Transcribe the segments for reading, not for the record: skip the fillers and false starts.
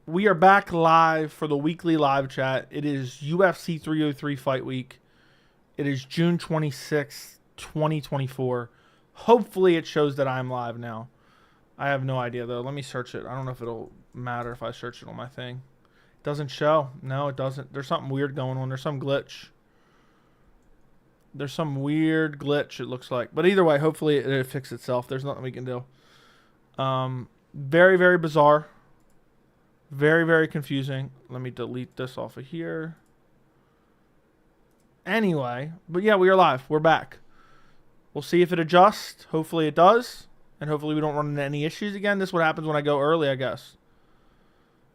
We are back live for the weekly live chat. It is UFC 303 fight week. It is June 26th, 2024. Hopefully it shows that I'm live now. I have no idea though. Let me search it. I don't know if it'll matter if I search it on my thing. It doesn't show. No, it doesn't. There's something weird going on. There's some glitch. There's some weird glitch, it looks like. But either way, hopefully it'll fix itself. There's nothing we can do. Very, very bizarre. Very, very confusing. Let me delete this off of here. Anyway, but yeah, we are live. We're back. We'll see if it adjusts. Hopefully it does. And hopefully we don't run into any issues again. This is what happens when I go early, I guess.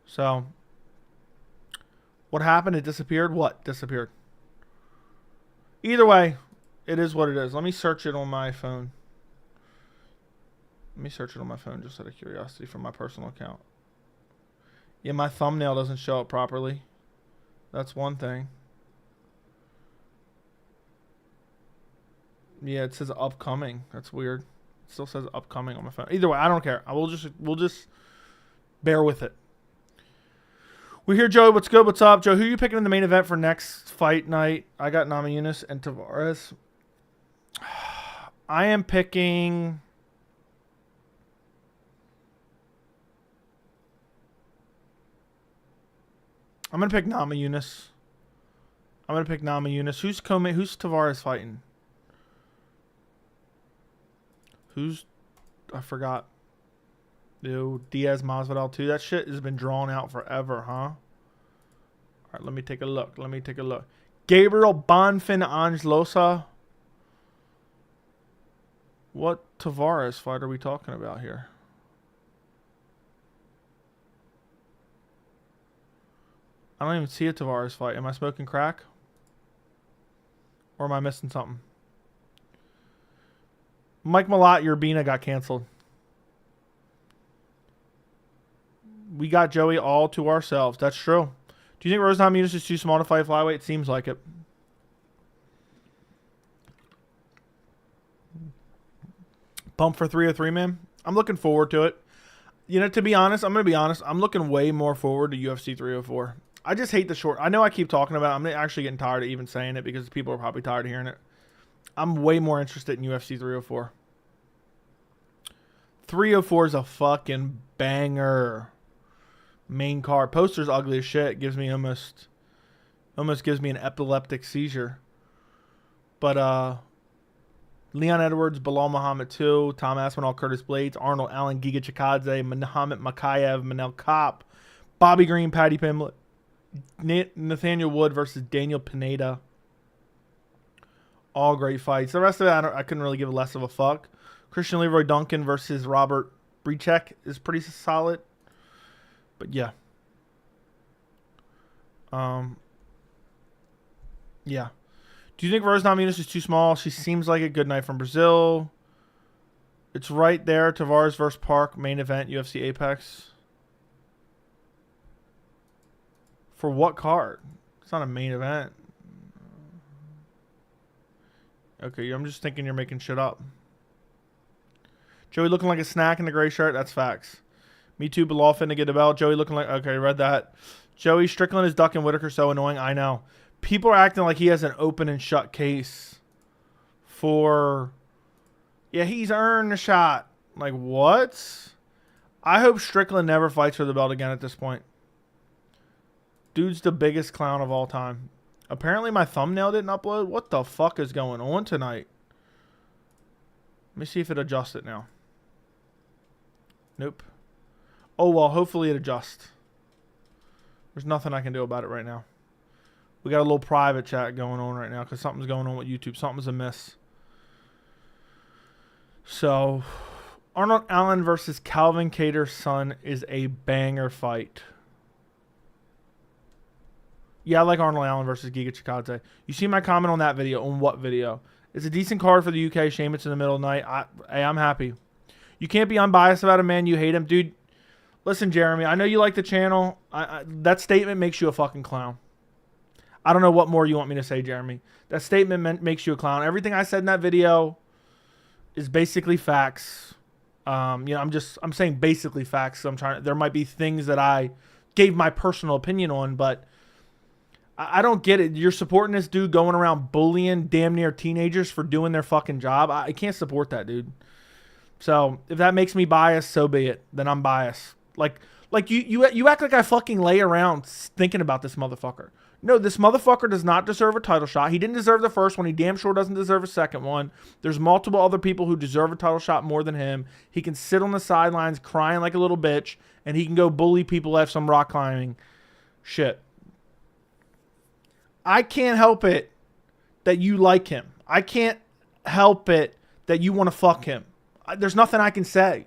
So, what happened? It disappeared? What disappeared? Either way, it is what it is. Let me search it on my phone. Let me search it on my phone just out of curiosity from my personal account. Yeah, my thumbnail doesn't show up properly. That's one thing. Yeah, it says upcoming. That's weird. It still says upcoming on my phone. Either way, I don't care. We'll just bear with it. We're here, Joey. What's good? What's up, Joe? Who are you picking in the main event for next fight night? I got Namajunas and Tavares. I am picking. I'm going to pick Namajunas. I'm going to pick Namajunas. Who's Tavares fighting? I forgot. Ew, Diaz Masvidal 2. That shit has been drawn out forever, huh? All right, let me take a look. Gabriel Bonfim Angelosa. What Tavares fight are we talking about here? I don't even see a Tavares fight. Am I smoking crack? Or am I missing something? Mike Malott, Urbina got canceled. We got Joey all to ourselves. That's true. Do you think Rose Namajunas is too small to fight flyweight? It seems like it. Pump for 303, man. I'm looking forward to it. You know, to be honest, I'm going to be honest. I'm looking way more forward to UFC 304. I just hate the short. I know I keep talking about it. I'm actually getting tired of even saying it because people are probably tired of hearing it. I'm way more interested in UFC 304. 304 is a fucking banger. Main card. Poster's ugly as shit. Gives me almost gives me an epileptic seizure. But Leon Edwards, Bilal Muhammad 2, Tom Aspinall, Curtis Blades, Arnold Allen, Giga Chikadze, Muhammad Makayev, Manel Kopp, Bobby Green, Paddy Pimblett, Nathaniel Wood versus Daniel Pineda. All great fights. The rest of it, I couldn't really give less of a fuck. Christian Leroy Duncan versus Robert Whittaker is pretty solid. But yeah. Yeah. Do you think Rose Namajunas is too small? She seems like a good night from Brazil. It's right there. Tavares versus Park, main event, UFC Apex. For what card? It's not a main event. Okay, I'm just thinking you're making shit up. Joey looking like a snack in the gray shirt. That's facts. Me too, Bilal finna get a belt. Joey looking like... Okay, read that. Joey Strickland is ducking Whittaker. So annoying. I know. People are acting like he has an open and shut case for... Yeah, he's earned a shot. Like, what? I hope Strickland never fights for the belt again at this point. Dude's the biggest clown of all time. Apparently my thumbnail didn't upload. What the fuck is going on tonight? Let me see if it adjusts it now. Nope. Oh, well, hopefully it adjusts. There's nothing I can do about it right now. We got a little private chat going on right now because something's going on with YouTube. Something's amiss. So, Arnold Allen versus Calvin Kattar's son is a banger fight. Yeah, I like Arnold Allen versus Giga Chikadze. You see my comment on that video. On what video? It's a decent card for the UK. Shame it's in the middle of the night. I'm happy. You can't be unbiased about a man. You hate him. Dude, listen, Jeremy. I know you like the channel. That statement makes you a fucking clown. I don't know what more you want me to say, Jeremy. That statement makes you a clown. Everything I said in that video is basically facts. You know, I'm saying basically facts. There might be things that I gave my personal opinion on, but I don't get it. You're supporting this dude going around bullying damn near teenagers for doing their fucking job. I can't support that, dude. So if that makes me biased, so be it. Then I'm biased. Like you act like I fucking lay around thinking about this motherfucker. No, this motherfucker does not deserve a title shot. He didn't deserve the first one. He damn sure doesn't deserve a second one. There's multiple other people who deserve a title shot more than him. He can sit on the sidelines crying like a little bitch, and he can go bully people at some rock climbing shit. I can't help it that you like him. I can't help it that you want to fuck him. There's nothing I can say.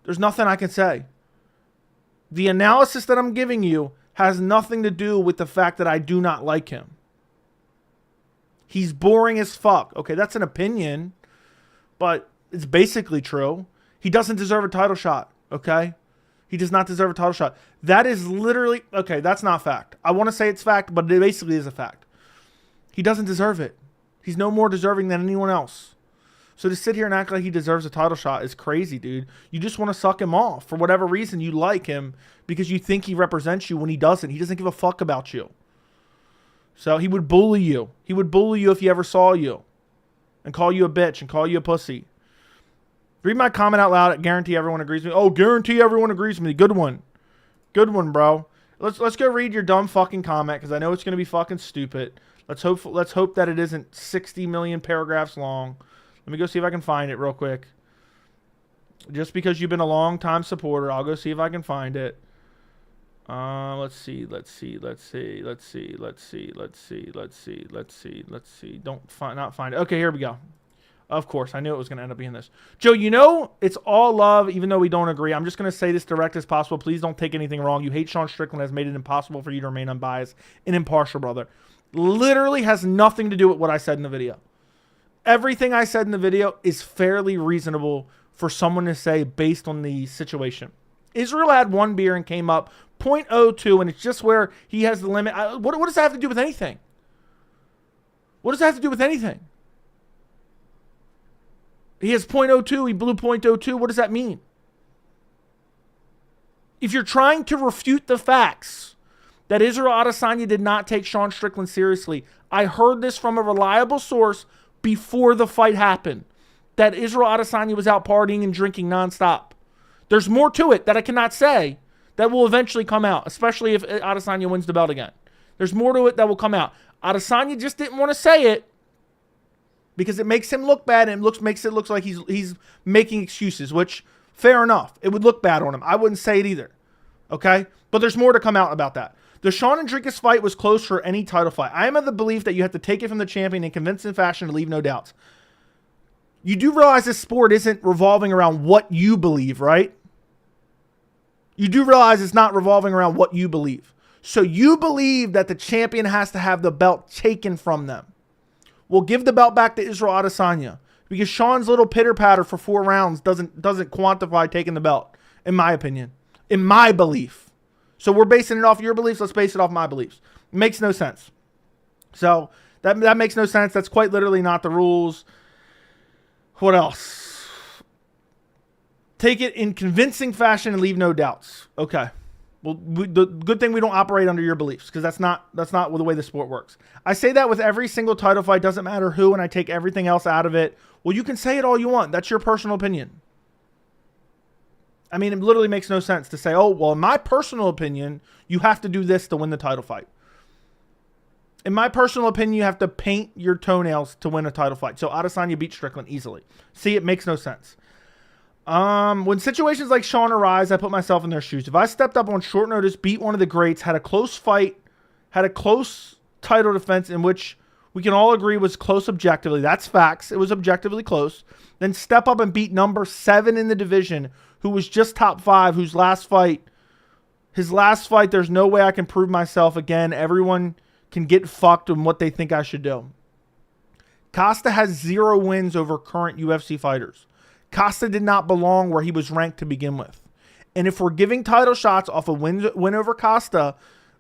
There's nothing I can say. The analysis that I'm giving you has nothing to do with the fact that I do not like him. He's boring as fuck. Okay, that's an opinion, but it's basically true. He doesn't deserve a title shot, okay? He does not deserve a title shot. That is literally... Okay, that's not fact. I want to say it's fact, but it basically is a fact. He doesn't deserve it. He's no more deserving than anyone else. So to sit here and act like he deserves a title shot is crazy, dude. You just want to suck him off. For whatever reason, you like him because you think he represents you when he doesn't. He doesn't give a fuck about you. So he would bully you. He would bully you if he ever saw you. And call you a bitch and call you a pussy. Read my comment out loud. I guarantee everyone agrees with me. Oh, guarantee everyone agrees with me. Good one. Good one, bro. Let's go read your dumb fucking comment because I know it's going to be fucking stupid. Let's hope that it isn't 60 million paragraphs long. Let me go see if I can find it real quick. Just because you've been a long time supporter, I'll go see if I can find it. Let's see. Not find it. Okay, here we go. Of course, I knew it was going to end up being this. Joe, you know, it's all love, even though we don't agree. I'm just going to say this direct as possible. Please don't take anything wrong. You hate Sean Strickland has made it impossible for you to remain unbiased and impartial, brother. Literally has nothing to do with what I said in the video. Everything I said in the video is fairly reasonable for someone to say based on the situation. Israel had one beer and came up 0.02, and it's just where he has the limit. What does that have to do with anything? What does that have to do with anything? He has 0.02. He blew 0.02. What does that mean? If you're trying to refute the facts that Israel Adesanya did not take Sean Strickland seriously, I heard this from a reliable source before the fight happened, that Israel Adesanya was out partying and drinking nonstop. There's more to it that I cannot say that will eventually come out, especially if Adesanya wins the belt again. There's more to it that will come out. Adesanya just didn't want to say it because it makes him look bad and makes it look like he's making excuses, which, fair enough. It would look bad on him. I wouldn't say it either. Okay? But there's more to come out about that. The Sean Strickland fight was close for any title fight. I am of the belief that you have to take it from the champion in convincing fashion to leave no doubts. You do realize this sport isn't revolving around what you believe, right? You do realize it's not revolving around what you believe. So you believe that the champion has to have the belt taken from them. Well, give the belt back to Israel Adesanya because Sean's little pitter-patter for 4 rounds doesn't quantify taking the belt, in my opinion, in my belief. So we're basing it off your beliefs. Let's base it off my beliefs. It makes no sense. So that makes no sense. That's quite literally not the rules. What else? Take it in convincing fashion and leave no doubts. Okay. Well, the good thing we don't operate under your beliefs because that's not the way the sport works. I say that with every single title fight. Doesn't matter who, and I take everything else out of it. Well, you can say it all you want. That's your personal opinion. I mean, it literally makes no sense to say, oh, well, in my personal opinion, you have to do this to win the title fight. In my personal opinion, you have to paint your toenails to win a title fight. So Adesanya beat Strickland easily. See, it makes no sense. When situations like Sean arise, I put myself in their shoes. If I stepped up on short notice, beat one of the greats, had a close fight, had a close title defense in which we can all agree was close objectively. That's facts. It was objectively close. Then step up and beat number 7 in the division, who was just top 5, his last fight, there's no way I can prove myself again. Everyone can get fucked on what they think I should do. Costa has 0 wins over current UFC fighters. Costa did not belong where he was ranked to begin with. And if we're giving title shots off a win over Costa,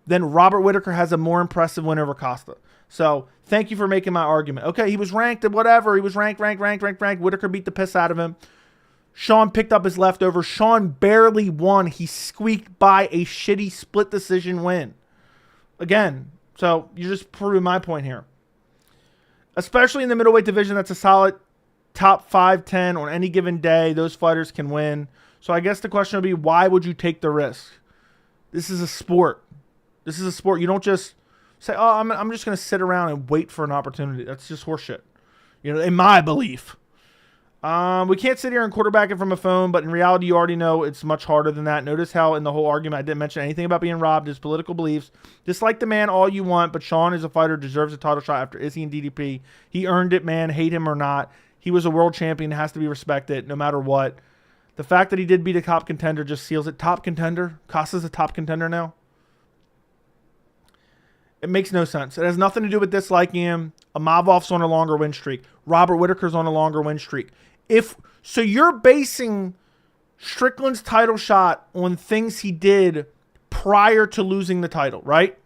then Robert Whittaker has a more impressive win over Costa. So thank you for making my argument. Okay, he was ranked at whatever. He was ranked. Whittaker beat the piss out of him. Sean picked up his leftover. Sean barely won. He squeaked by a shitty split decision win. Again, so you're just proving my point here. Especially in the middleweight division, that's a solid top 5-10 on any given day. Those fighters can win. So I guess the question would be, why would you take the risk? This is a sport. This is a sport. You don't just say, oh, I'm just going to sit around and wait for an opportunity. That's just horseshit. You know, in my belief. We can't sit here and quarterback it from a phone, but in reality, you already know it's much harder than that. Notice how in the whole argument, I didn't mention anything about being robbed, his political beliefs. Dislike the man all you want, but Sean is a fighter, deserves a title shot after Izzy and DDP. He earned it, man. Hate him or not. He was a world champion, has to be respected no matter what. The fact that he did beat a top contender just seals it. Top contender? Costa's a top contender now? It makes no sense. It has nothing to do with disliking him. Amavov's on a longer win streak. Robert Whittaker's on a longer win streak. So you're basing Strickland's title shot on things he did prior to losing the title, right?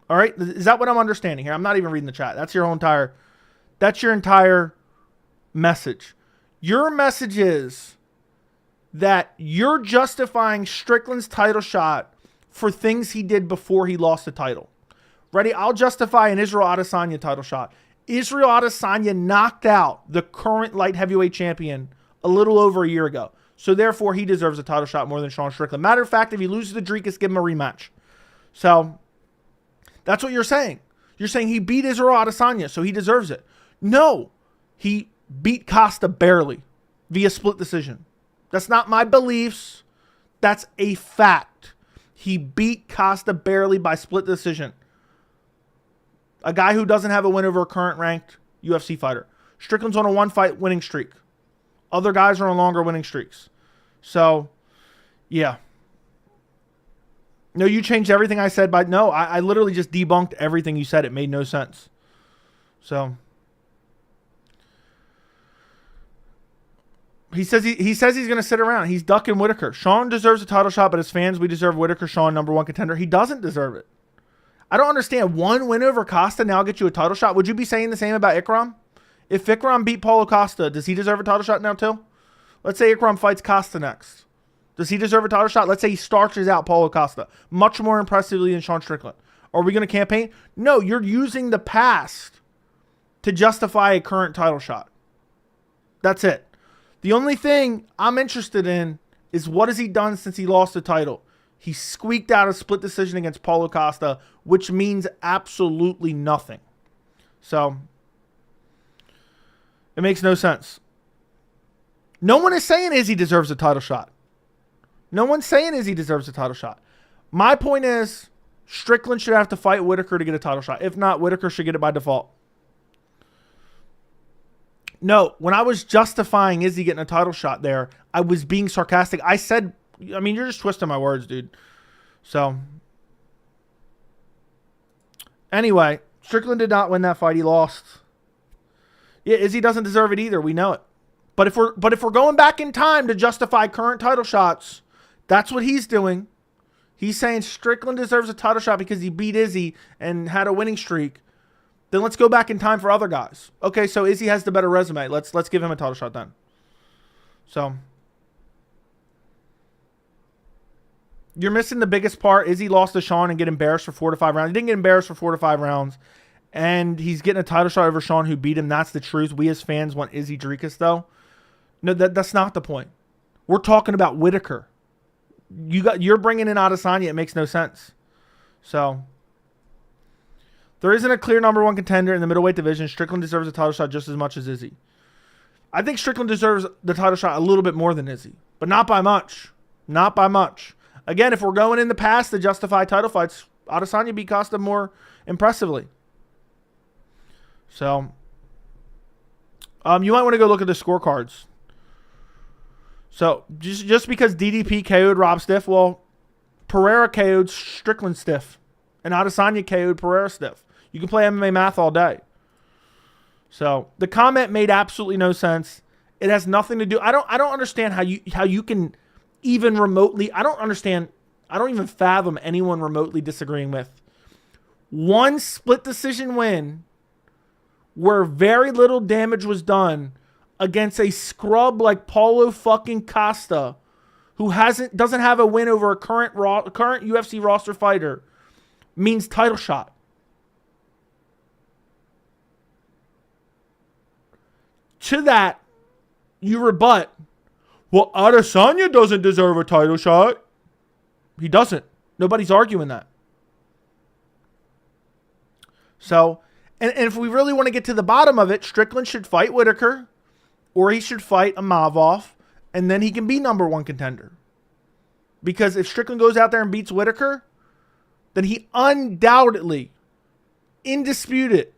All right? Is that what I'm understanding here? I'm not even reading the chat. That's your entire message. Your message is that you're justifying Strickland's title shot for things he did before he lost the title. Ready? I'll justify an Israel Adesanya title shot. Israel Adesanya knocked out the current light heavyweight champion a little over a year ago. So therefore, he deserves a title shot more than Sean Strickland. Matter of fact, if he loses to Dricus, give him a rematch. So that's what you're saying. You're saying he beat Israel Adesanya, so he deserves it. No, he beat Costa barely via split decision. That's not my beliefs. That's a fact. He beat Costa barely by split decision. A guy who doesn't have a win over a current ranked UFC fighter. Strickland's on a one-fight winning streak. Other guys are on longer winning streaks. So, yeah. No, you changed everything I said. No, I literally just debunked everything you said. It made no sense. So, he says he's going to sit around. He's ducking Whittaker. Sean deserves a title shot, but as fans, we deserve Whittaker. Sean, number one contender. He doesn't deserve it. I don't understand. One win over Costa now gets you a title shot. Would you be saying the same about Ikram? If Ikram beat Paulo Costa, does he deserve a title shot now too? Let's say Ikram fights Costa next. Does he deserve a title shot? Let's say he starches out Paulo Costa much more impressively than Sean Strickland. Are we going to campaign? No, you're using the past to justify a current title shot. That's it. The only thing I'm interested in is what has he done since he lost the title? He squeaked out a split decision against Paulo Costa, which means absolutely nothing. So, it makes no sense. No one is saying Izzy deserves a title shot. No one's saying Izzy deserves a title shot. My point is, Strickland should have to fight Whittaker to get a title shot. If not, Whittaker should get it by default. No, when I was justifying Izzy getting a title shot there, I was being sarcastic. I said, I mean, you're just twisting my words, dude. So, anyway, Strickland did not win that fight. He lost. Yeah, Izzy doesn't deserve it either. We know it. But if we're going back in time to justify current title shots, that's what he's doing. He's saying Strickland deserves a title shot because he beat Izzy and had a winning streak. Then let's go back in time for other guys. Okay, so Izzy has the better resume. Let's give him a title shot then. So, you're missing the biggest part. Izzy lost to Sean and get embarrassed for 4 to 5 rounds. He didn't get embarrassed for 4 to 5 rounds. And he's getting a title shot over Sean who beat him. That's the truth. We as fans want Izzy Dricus, though. No, that's not the point. We're talking about Whittaker. You're bringing in Adesanya. It makes no sense. So, there isn't a clear number one contender in the middleweight division. Strickland deserves a title shot just as much as Izzy. I think Strickland deserves the title shot a little bit more than Izzy. But not by much. Not by much. Again, if we're going in the past to justify title fights, Adesanya beat Costa more impressively. So, you might want to go look at the scorecards. So, just because DDP KO'd Rob stiff, well, Pereira KO'd Strickland stiff. And Adesanya KO'd Pereira stiff. You can play MMA math all day. So, the comment made absolutely no sense. It has nothing to do... I don't understand how you can even remotely... I don't even fathom anyone remotely disagreeing with one split decision win where very little damage was done against a scrub like Paulo fucking Costa, who doesn't have a win over a current UFC roster fighter, means title shot. To that, you rebut, well, Adesanya doesn't deserve a title shot. He doesn't. Nobody's arguing that. So, and if we really want to get to the bottom of it, Strickland should fight Whittaker, or he should fight Imavov, and then he can be number one contender. Because if Strickland goes out there and beats Whittaker, then he undoubtedly, indisputed,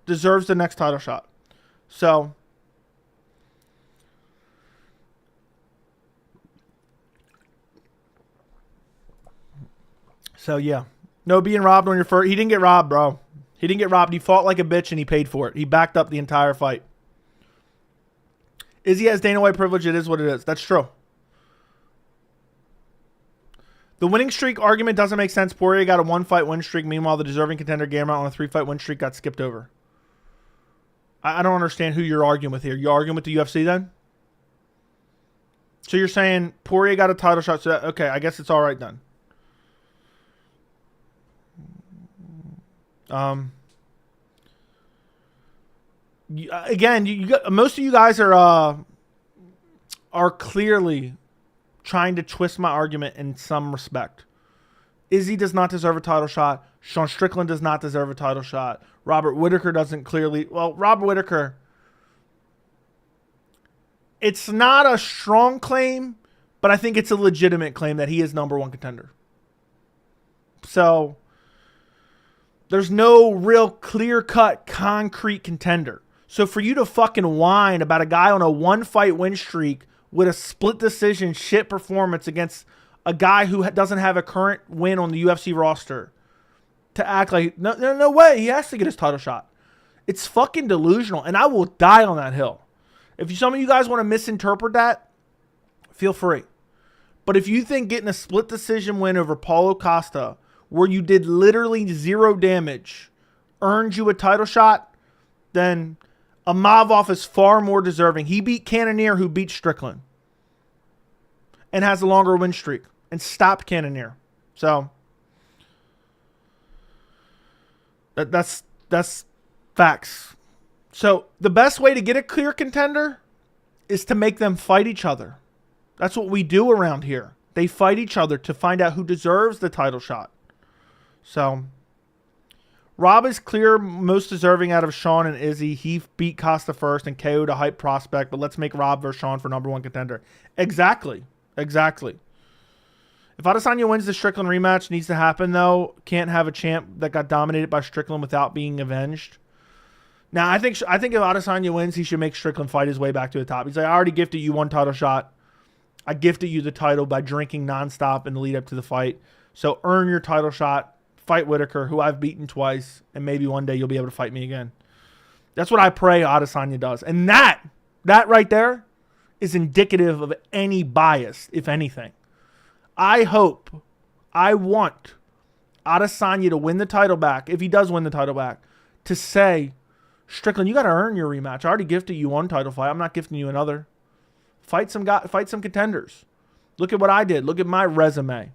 deserves the next title shot. So, yeah. No being robbed on your first. He didn't get robbed, bro. He didn't get robbed. He fought like a bitch and he paid for it. He backed up the entire fight. Izzy has Dana White privilege. It is what it is. That's true. The winning streak argument doesn't make sense. Poirier got a 1-fight win streak. Meanwhile, the deserving contender Gamrot on a 3-fight win streak got skipped over. I don't understand who you're arguing with here. You arguing with the UFC then? So you're saying Poirier got a title shot. So okay, I guess it's all right then. Again, most of you guys are clearly trying to twist my argument in some respect. Izzy does not deserve a title shot. Sean Strickland does not deserve a title shot. Robert Whittaker doesn't clearly. Well, Robert Whittaker, it's not a strong claim, but I think it's a legitimate claim that he is number one contender. So there's no real clear-cut, concrete contender. So for you to fucking whine about a guy on a 1-fight win streak with a split decision shit performance against a guy who doesn't have a current win on the UFC roster, to act like, no way, he has to get his title shot. It's fucking delusional, and I will die on that hill. If some of you guys want to misinterpret that, feel free. But if you think getting a split decision win over Paulo Costa, where you did literally 0 damage, earned you a title shot, then Imavov is far more deserving. He beat Cannonier, who beat Strickland, and has a longer win streak, and stopped Cannonier. So that's facts. So the best way to get a clear contender is to make them fight each other. That's what we do around here. They fight each other to find out who deserves the title shot. So Rob is clear most deserving out of Sean and Izzy. He beat Costa first and KO'd a hype prospect, but let's make Rob versus Sean for number one contender. Exactly. If Adesanya wins the Strickland rematch, needs to happen though. Can't have a champ that got dominated by Strickland without being avenged. Now, I think if Adesanya wins, he should make Strickland fight his way back to the top. He's like, I already gifted you one title shot. I gifted you the title by drinking nonstop in the lead up to the fight. So earn your title shot. Fight Whittaker, who I've beaten twice, and maybe one day you'll be able to fight me again. That's what I pray Adesanya does. And that right there is indicative of any bias, if anything. I want Adesanya to win the title back, if he does win the title back, to say, Strickland, you got to earn your rematch. I already gifted you one title fight. I'm not gifting you another. Fight some contenders. Look at what I did. Look at my resume.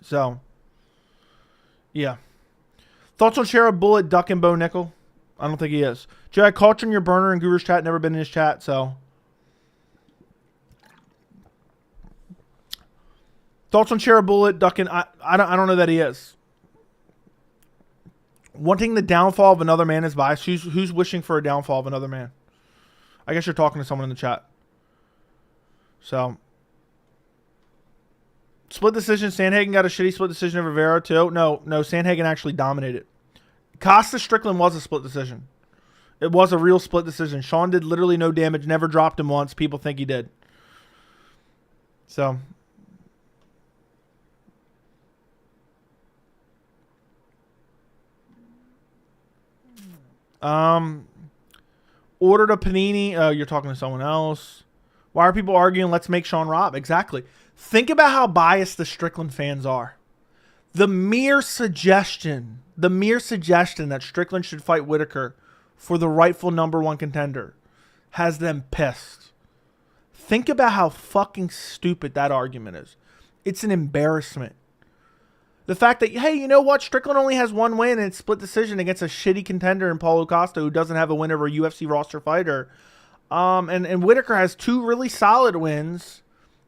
So, yeah. Thoughts on Sheriff Bullet, Duck, and Bo Nickel? I don't think he is. Jay, I caught you in your burner in Guru's chat. Never been in his chat, so. Thoughts on Sheriff Bullet, Duck, and I don't know that he is. Wanting the downfall of another man is biased. Who's wishing for a downfall of another man? I guess you're talking to someone in the chat. So. Split decision. Sandhagen got a shitty split decision over Rivera too. No. Sandhagen actually dominated. Costa Strickland was a split decision. It was a real split decision. Sean did literally no damage. Never dropped him once. People think he did. So. Ordered a panini. Oh, you're talking to someone else. Why are people arguing? Let's make Sean Rob. Exactly. Think about how biased the Strickland fans are. The mere suggestion that Strickland should fight Whittaker for the rightful number one contender has them pissed. Think about how fucking stupid that argument is. It's an embarrassment. The fact that, hey, you know what? Strickland only has one win and it's split decision against a shitty contender in Paulo Costa who doesn't have a win over a UFC roster fighter. And Whittaker has 2 really solid wins,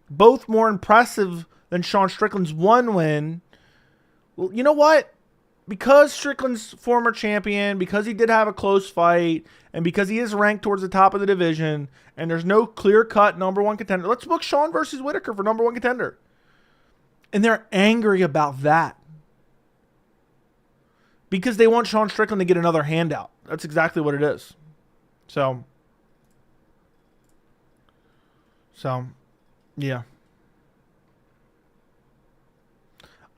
both more impressive than Sean Strickland's 1 win. Well, you know what? Because Strickland's former champion, because he did have a close fight, and because he is ranked towards the top of the division, and there's no clear-cut number 1 contender, let's book Sean versus Whittaker for number 1 contender. And they're angry about that. Because they want Sean Strickland to get another handout. That's exactly what it is. So, yeah.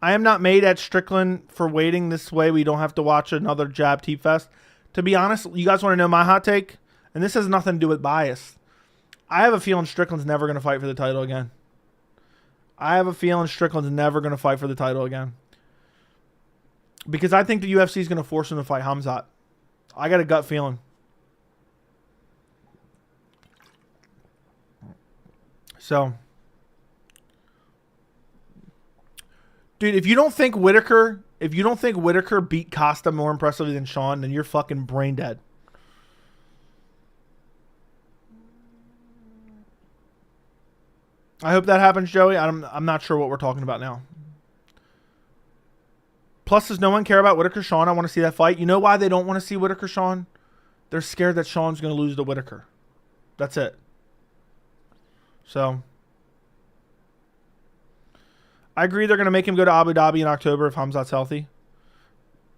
I am not made at Strickland for waiting this way. We don't have to watch another jab teep fest. To be honest, you guys want to know my hot take? And this has nothing to do with bias. I have a feeling Strickland's never going to fight for the title again. Because I think the UFC is going to force him to fight Hamzat. I got a gut feeling. So, dude, if you don't think Whittaker beat Costa more impressively than Sean, then you're fucking brain dead. I hope that happens, Joey. I'm not sure what we're talking about now. Plus, does no one care about Whittaker Sean? I want to see that fight. You know why they don't want to see Whittaker Sean? They're scared that Sean's going to lose to Whittaker. That's it. So, I agree they're going to make him go to Abu Dhabi in October if Hamzat's healthy.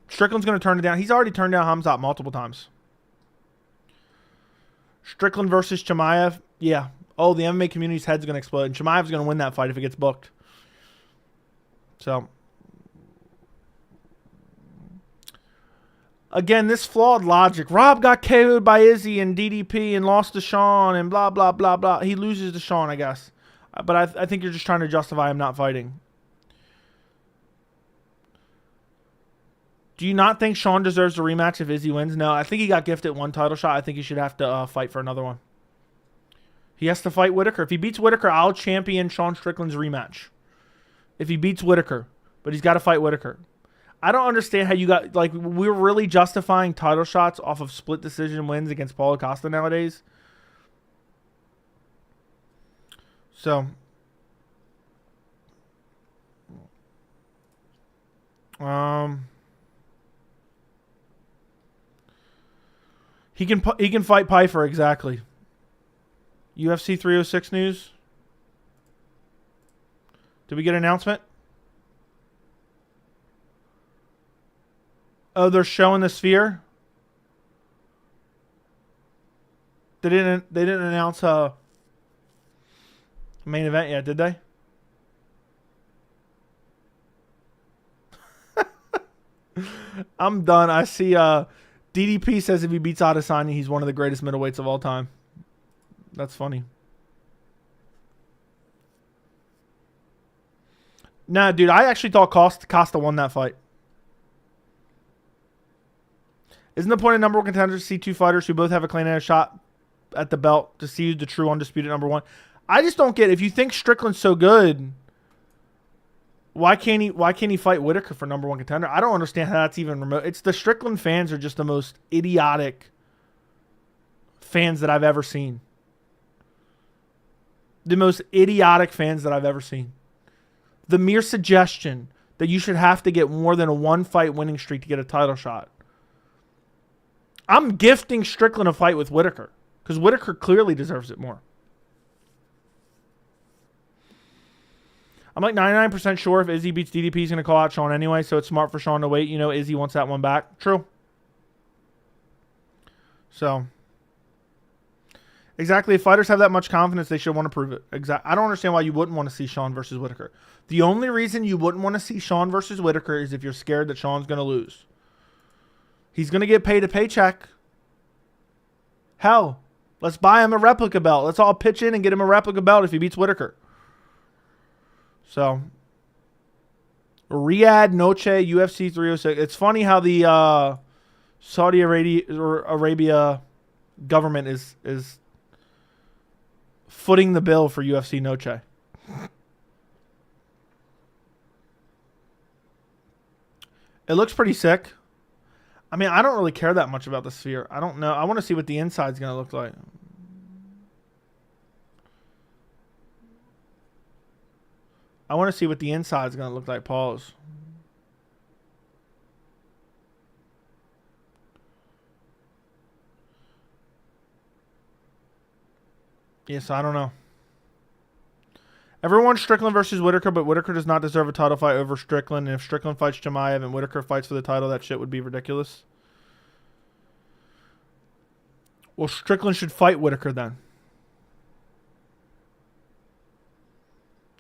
Strickland's going to turn it down. He's already turned down Hamzat multiple times. Strickland versus Chimaev. Yeah. Oh, the MMA community's head's going to explode. And Chimaev's going to win that fight if it gets booked. So, again, this flawed logic. Rob got KO'd by Izzy and DDP and lost to Sean and blah, blah, blah, blah. He loses to Sean, I guess. But I think you're just trying to justify him not fighting. Do you not think Sean deserves a rematch if Izzy wins? No, I think he got gifted 1 title shot. I think he should have to fight for another one. He has to fight Whittaker. If he beats Whittaker, I'll champion Sean Strickland's rematch. If he beats Whittaker. But he's got to fight Whittaker. I don't understand how you got... Like, we're really justifying title shots off of split decision wins against Paulo Costa nowadays. So... He can fight Pfeiffer, exactly. UFC 306 news. Did we get an announcement? Oh, they're showing the Sphere. They didn't announce a main event yet, did they? I'm done. I see DDP says if he beats Adesanya, he's one of the greatest middleweights of all time. That's funny. Nah, dude, I actually thought Costa won that fight. Isn't the point of number 1 contenders to see 2 fighters who both have a clean and a shot at the belt to see who's the true undisputed number 1? I just don't get it. If you think Strickland's so good, why can't he fight Whittaker for number 1 contender? I don't understand how that's even remote. It's the Strickland fans are just the most idiotic fans that I've ever seen. The most idiotic fans that I've ever seen. The mere suggestion that you should have to get more than a 1-fight winning streak to get a title shot. I'm gifting Strickland a fight with Whittaker because Whittaker clearly deserves it more. I'm like 99% sure if Izzy beats DDP, he's going to call out Sean anyway, so it's smart for Sean to wait. You know, Izzy wants that one back. True. So, exactly. If fighters have that much confidence, they should want to prove it. I don't understand why you wouldn't want to see Sean versus Whittaker. The only reason you wouldn't want to see Sean versus Whittaker is if you're scared that Sean's going to lose. He's going to get paid a paycheck. Hell, let's buy him a replica belt. Let's all pitch in and get him a replica belt if he beats Whittaker. So, Riyadh Noche UFC 306. It's funny how the Saudi Arabia government is footing the bill for UFC Noche. It looks pretty sick. I mean, I don't really care that much about the sphere. I don't know. I want to see what the inside's going to look like. I want to see what the inside's going to look like. Pause. Yes, I don't know. Everyone Strickland versus Whittaker, but Whittaker does not deserve a title fight over Strickland. And if Strickland fights Chimaev and Whittaker fights for the title, that shit would be ridiculous. Well, Strickland should fight Whittaker then.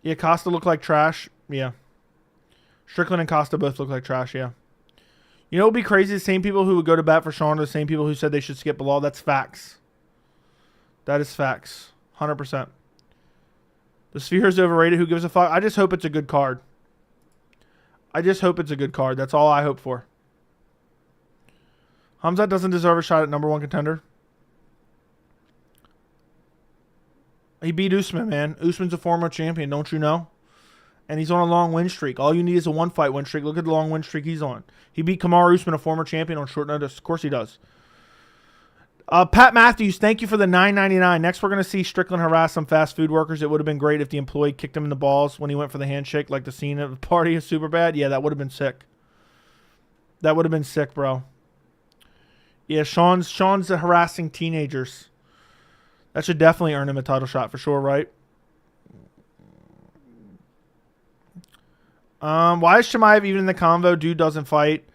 Yeah, Costa looked like trash. Yeah. Strickland and Costa both look like trash, yeah. You know what would be crazy? The same people who would go to bat for Sean are the same people who said they should skip Bilal. That's facts. That is facts. 100%. The sphere is overrated. Who gives a fuck? I just hope it's a good card. I just hope it's a good card. That's all I hope for. Hamzat doesn't deserve a shot at #1 contender. He beat Usman, man. Usman's a former champion, don't you know? And he's on a long win streak. All you need is a one-fight win streak. Look at the long win streak he's on. He beat Kamaru Usman, a former champion, on short notice. Of course he does. Pat Matthews, thank you for the $9.99. Next, we're going to see Strickland harass some fast food workers. It would have been great if the employee kicked him in the balls when he went for the handshake, like the scene at the party is super bad. Yeah, that would have been sick. That would have been sick, bro. Yeah, Sean's harassing teenagers. That should definitely earn him a title shot for sure, right? Why is Chimaev even in the convo? Dude doesn't fight.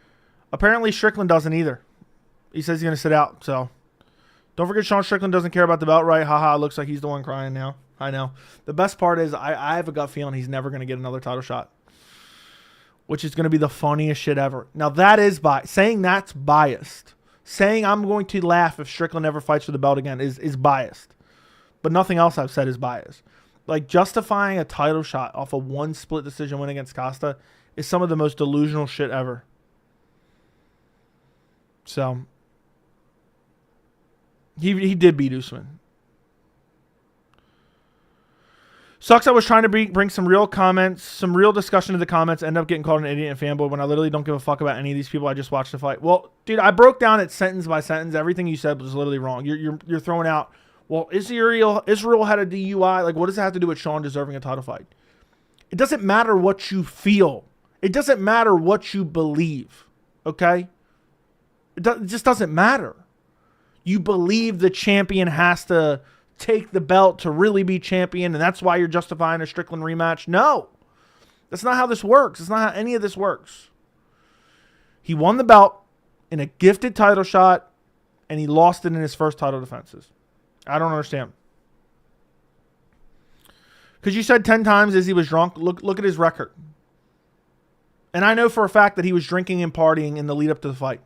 Apparently Strickland doesn't either. He says he's going to sit out, so. Don't forget Sean Strickland doesn't care about the belt, right? Haha, looks like he's the one crying now. I know. The best part is I have a gut feeling he's never going to get another title shot. Which is going to be the funniest shit ever. Now that is saying that's biased. Saying I'm going to laugh if Strickland never fights for the belt again is biased. But nothing else I've said is biased. Like, justifying a title shot off a one split decision win against Costa is some of the most delusional shit ever. So, he did beat Usman. Sucks I was trying to bring some real comments, some real discussion to the comments, end up getting called an idiot and fanboy when I literally don't give a fuck about any of these people. I just watched the fight. Well, dude, I broke down it sentence by sentence. Everything you said was literally wrong. You're throwing out, well, Israel had a DUI. Like, what does it have to do with Sean deserving a title fight? It doesn't matter what you feel. It doesn't matter what you believe. Okay? It just doesn't matter. You believe the champion has to take the belt to really be champion, and that's why you're justifying a Strickland rematch. No. That's not how this works. It's not how any of this works. He won the belt in a gifted title shot, and he lost it in his first title defenses. I don't understand. Because you said 10 times Izzy was drunk. Look at his record. And I know for a fact that he was drinking and partying in the lead up to the fight.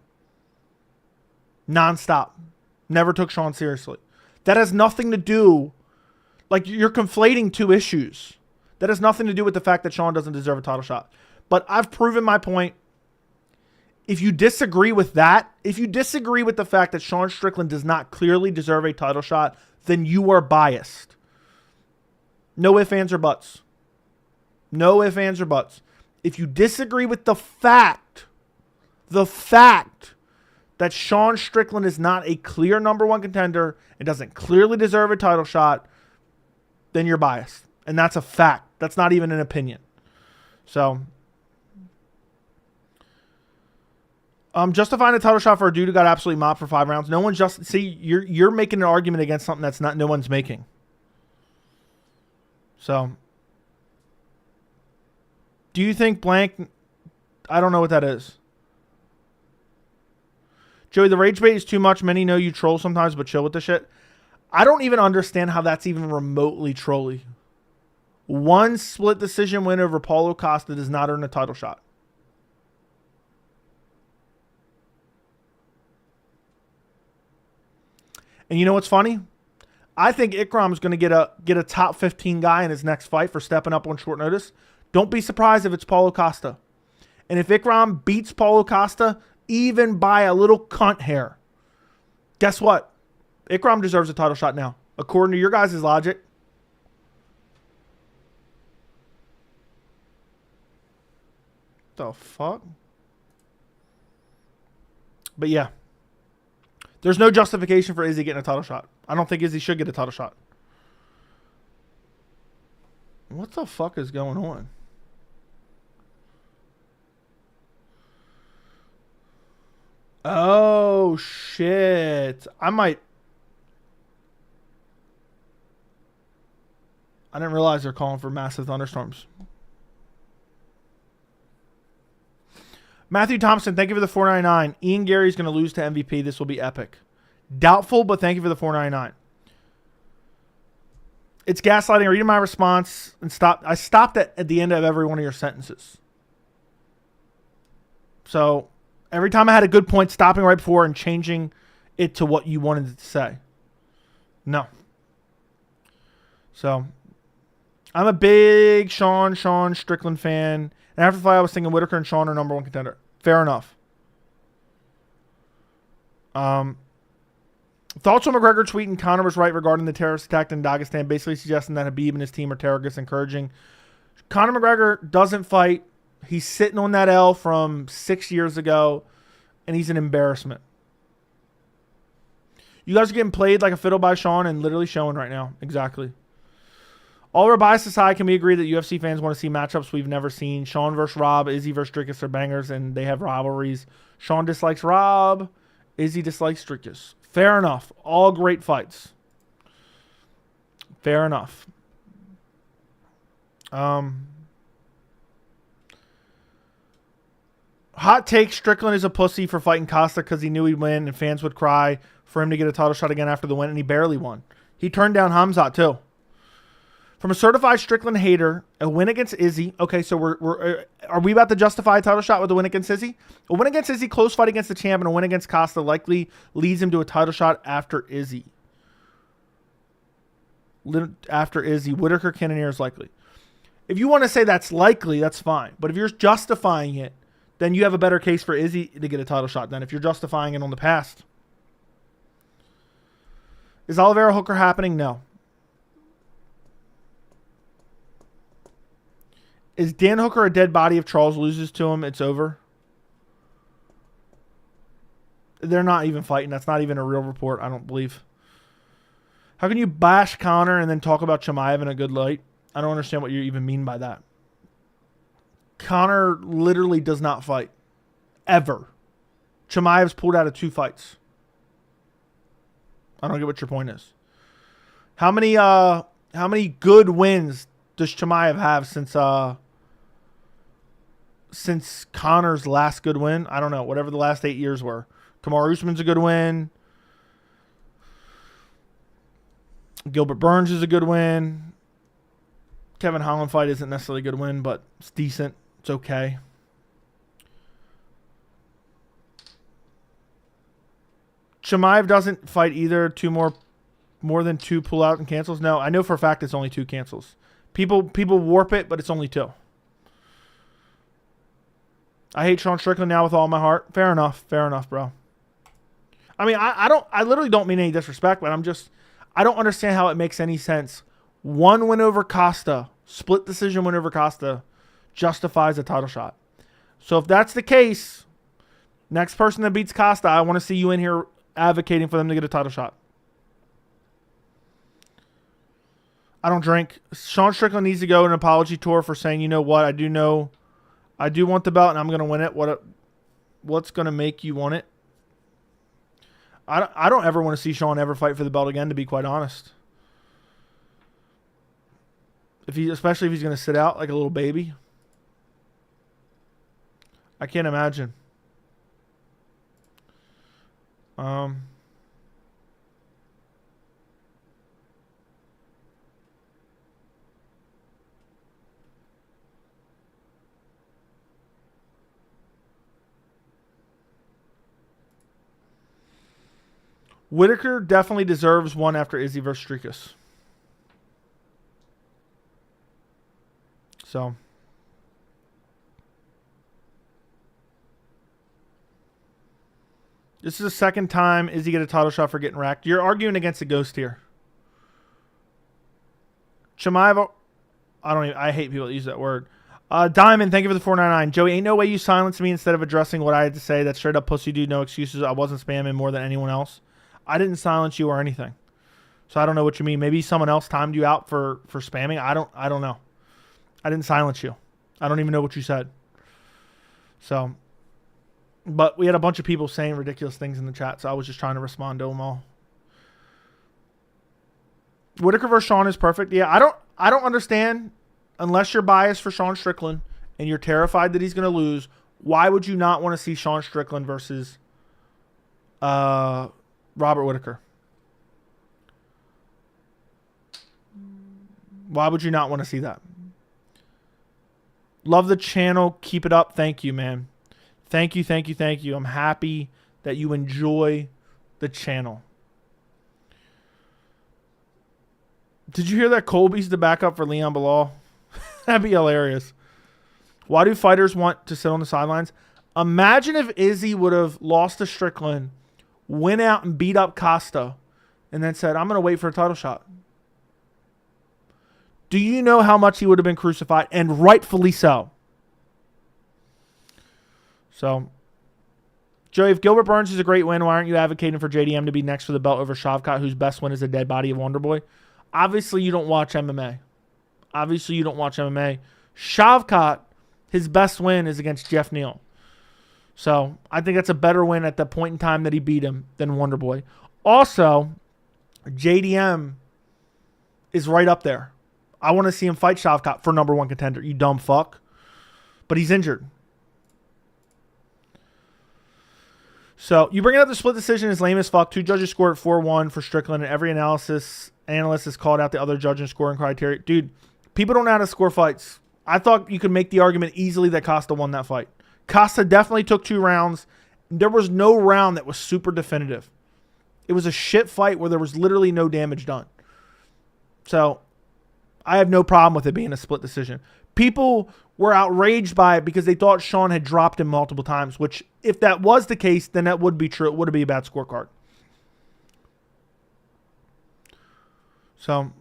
Non-stop. Never took Sean seriously. That has nothing to do... Like, you're conflating two issues. That has nothing to do with the fact that Sean doesn't deserve a title shot. But I've proven my point. If you disagree with that, if you disagree with the fact that Sean Strickland does not clearly deserve a title shot, then you are biased. No ifs, ands, or buts. No ifs, ands, or buts. If you disagree with the fact that Sean Strickland is not a clear #1 contender and doesn't clearly deserve a title shot, then you're biased. And that's a fact. That's not even an opinion. So... justifying a title shot for a dude who got absolutely mopped for 5 rounds. No one just... See, you're making an argument against something that's no one's making. So... Do you think blank... I don't know what that is. Joey, the rage bait is too much. Many know you troll sometimes, but chill with the shit. I don't even understand how that's even remotely trolly. One split decision win over Paulo Costa does not earn a title shot. And you know what's funny? I think Ikram is going to get a top 15 guy in his next fight for stepping up on short notice. Don't be surprised if it's Paulo Costa. And if Ikram beats Paulo Costa, even by a little cunt hair, guess what? Ikram deserves a title shot now. According to your guys' logic, the fuck? But yeah. There's no justification for Izzy getting a title shot. I don't think Izzy should get a title shot. What the fuck is going on? Oh, shit. I didn't realize they're calling for massive thunderstorms. Matthew Thompson, thank you for the $4.99. Ian Garry's going to lose to MVP. This will be epic. Doubtful, but thank you for the $4.99. It's gaslighting. Reading my response and stop. I stopped at the end of every one of your sentences. So every time I had a good point, stopping right before and changing it to what you wanted it to say. No. So I'm a big Sean Strickland fan. And after the fight, I was thinking Whittaker and Sean are number one contender. Fair enough. Thoughts on McGregor tweeting Conor was right regarding the terrorist attack in Dagestan, basically suggesting that Habib and his team are terrorists, encouraging. Conor McGregor doesn't fight. He's sitting on that L from 6 years ago, and he's an embarrassment. You guys are getting played like a fiddle by Sean and literally showing right now. Exactly. All our bias aside, can we agree that UFC fans want to see matchups we've never seen? Sean versus Rob, Izzy versus Strickus are bangers, and they have rivalries. Sean dislikes Rob. Izzy dislikes Strickus. Fair enough. All great fights. Fair enough. Hot take, Strickland is a pussy for fighting Costa because he knew he'd win and fans would cry for him to get a title shot again after the win, and he barely won. He turned down Hamzat too. From a certified Strickland hater, a win against Izzy. Okay, so are we about to justify a title shot with a win against Izzy? A win against Izzy, close fight against the champ, and a win against Costa likely leads him to a title shot after Izzy. Whittaker, Cannonier is likely. If you want to say that's likely, that's fine. But if you're justifying it, then you have a better case for Izzy to get a title shot than if you're justifying it on the past. Is Oliveira Hooker happening? No. Is Dan Hooker a dead body? If Charles loses to him, it's over? They're not even fighting. That's not even a real report, I don't believe. How can you bash Conor and then talk about Chimaev in a good light? I don't understand what you even mean by that. Conor literally does not fight. Ever. Chimaev's pulled out of 2 fights. I don't get what your point is. How many good wins does Chimaev have since Conor's last good win? I don't know. Whatever the last 8 years were. Kamaru Usman's a good win. Gilbert Burns is a good win. Kevin Holland fight isn't necessarily a good win, but it's decent. It's okay. Chimaev doesn't fight either. More than 2 pull out and cancels. No, I know for a fact it's only 2 cancels. People warp it, but it's only 2. I hate Sean Strickland now with all my heart. Fair enough, bro. I mean, I literally don't mean any disrespect, but I don't understand how it makes any sense. 1 win over Costa, split decision win over Costa, justifies a title shot. So if that's the case, next person that beats Costa, I want to see you in here advocating for them to get a title shot. I don't drink. Sean Strickland needs to go on an apology tour for saying, you know what, I do want the belt and I'm going to win it. What's going to make you want it? I don't ever want to see Sean ever fight for the belt again, to be quite honest. Especially if he's going to sit out like a little baby. I can't imagine. Whittaker definitely deserves one after Izzy versus Strickus. So. This is the second time Izzy get a title shot for getting racked. You're arguing against a ghost here. Chimaev, I hate people that use that word. Diamond, thank you for the 499. Joey, ain't no way you silenced me instead of addressing what I had to say. That's straight up pussy dude, no excuses. I wasn't spamming more than anyone else. I didn't silence you or anything. So I don't know what you mean. Maybe someone else timed you out for spamming. I don't know. I didn't silence you. I don't even know what you said. So, but we had a bunch of people saying ridiculous things in the chat, so I was just trying to respond to them all. Whittaker versus Sean is perfect. Yeah, I don't understand, unless you're biased for Sean Strickland and you're terrified that he's going to lose, why would you not want to see Sean Strickland versus Robert Whittaker? Why would you not want to see that? Love the channel. Keep it up. Thank you, man. Thank you, thank you, thank you. I'm happy that you enjoy the channel. Did you hear that Colby's the backup for Leon Bilal? That'd be hilarious. Why do fighters want to sit on the sidelines? Imagine if Izzy would have lost to Strickland, went out and beat up Costa, and then said, I'm going to wait for a title shot. Do you know how much he would have been crucified? And rightfully so. So, Joey, if Gilbert Burns is a great win, why aren't you advocating for JDM to be next for the belt over Shavkat, whose best win is a dead body of Wonderboy? Obviously, you don't watch MMA. Obviously, you don't watch MMA. Shavkat, his best win is against Jeff Neal. So, I think that's a better win at the point in time that he beat him than Wonderboy. Also, JDM is right up there. I want to see him fight Shavkat for #1 contender, you dumb fuck. But he's injured. So, you bring up the split decision is lame as fuck. 2 judges scored 4-1 for Strickland, and every analyst has called out the other judge in scoring criteria. Dude, people don't know how to score fights. I thought you could make the argument easily that Costa won that fight. Costa definitely took 2 rounds. There was no round that was super definitive. It was a shit fight where there was literally no damage done. So, I have no problem with it being a split decision. People were outraged by it because they thought Sean had dropped him multiple times, which if that was the case, then that would be true. It would be a bad scorecard. So,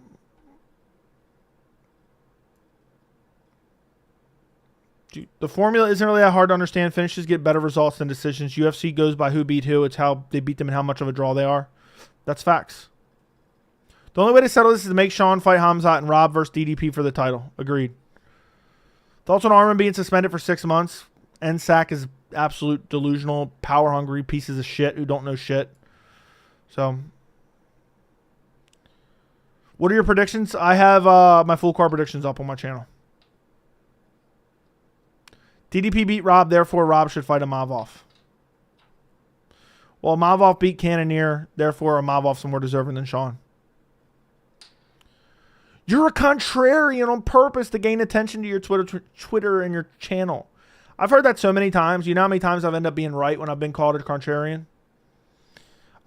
dude, the formula isn't really that hard to understand. Finishes get better results than decisions. UFC goes by who beat who. It's how they beat them and how much of a draw they are. That's facts. The only way to settle this is to make Sean fight Hamzat and Rob versus DDP for the title. Agreed. Thoughts on Armin being suspended for 6 months? NSAC is absolute delusional, power-hungry pieces of shit who don't know shit. So, what are your predictions? I have my full card predictions up on my channel. DDP beat Rob, therefore Rob should fight Imavov. Well, Imavov beat Cannonier, therefore Imavov's more deserving than Sean. You're a contrarian on purpose to gain attention to your Twitter and your channel. I've heard that so many times. You know how many times I've ended up being right when I've been called a contrarian?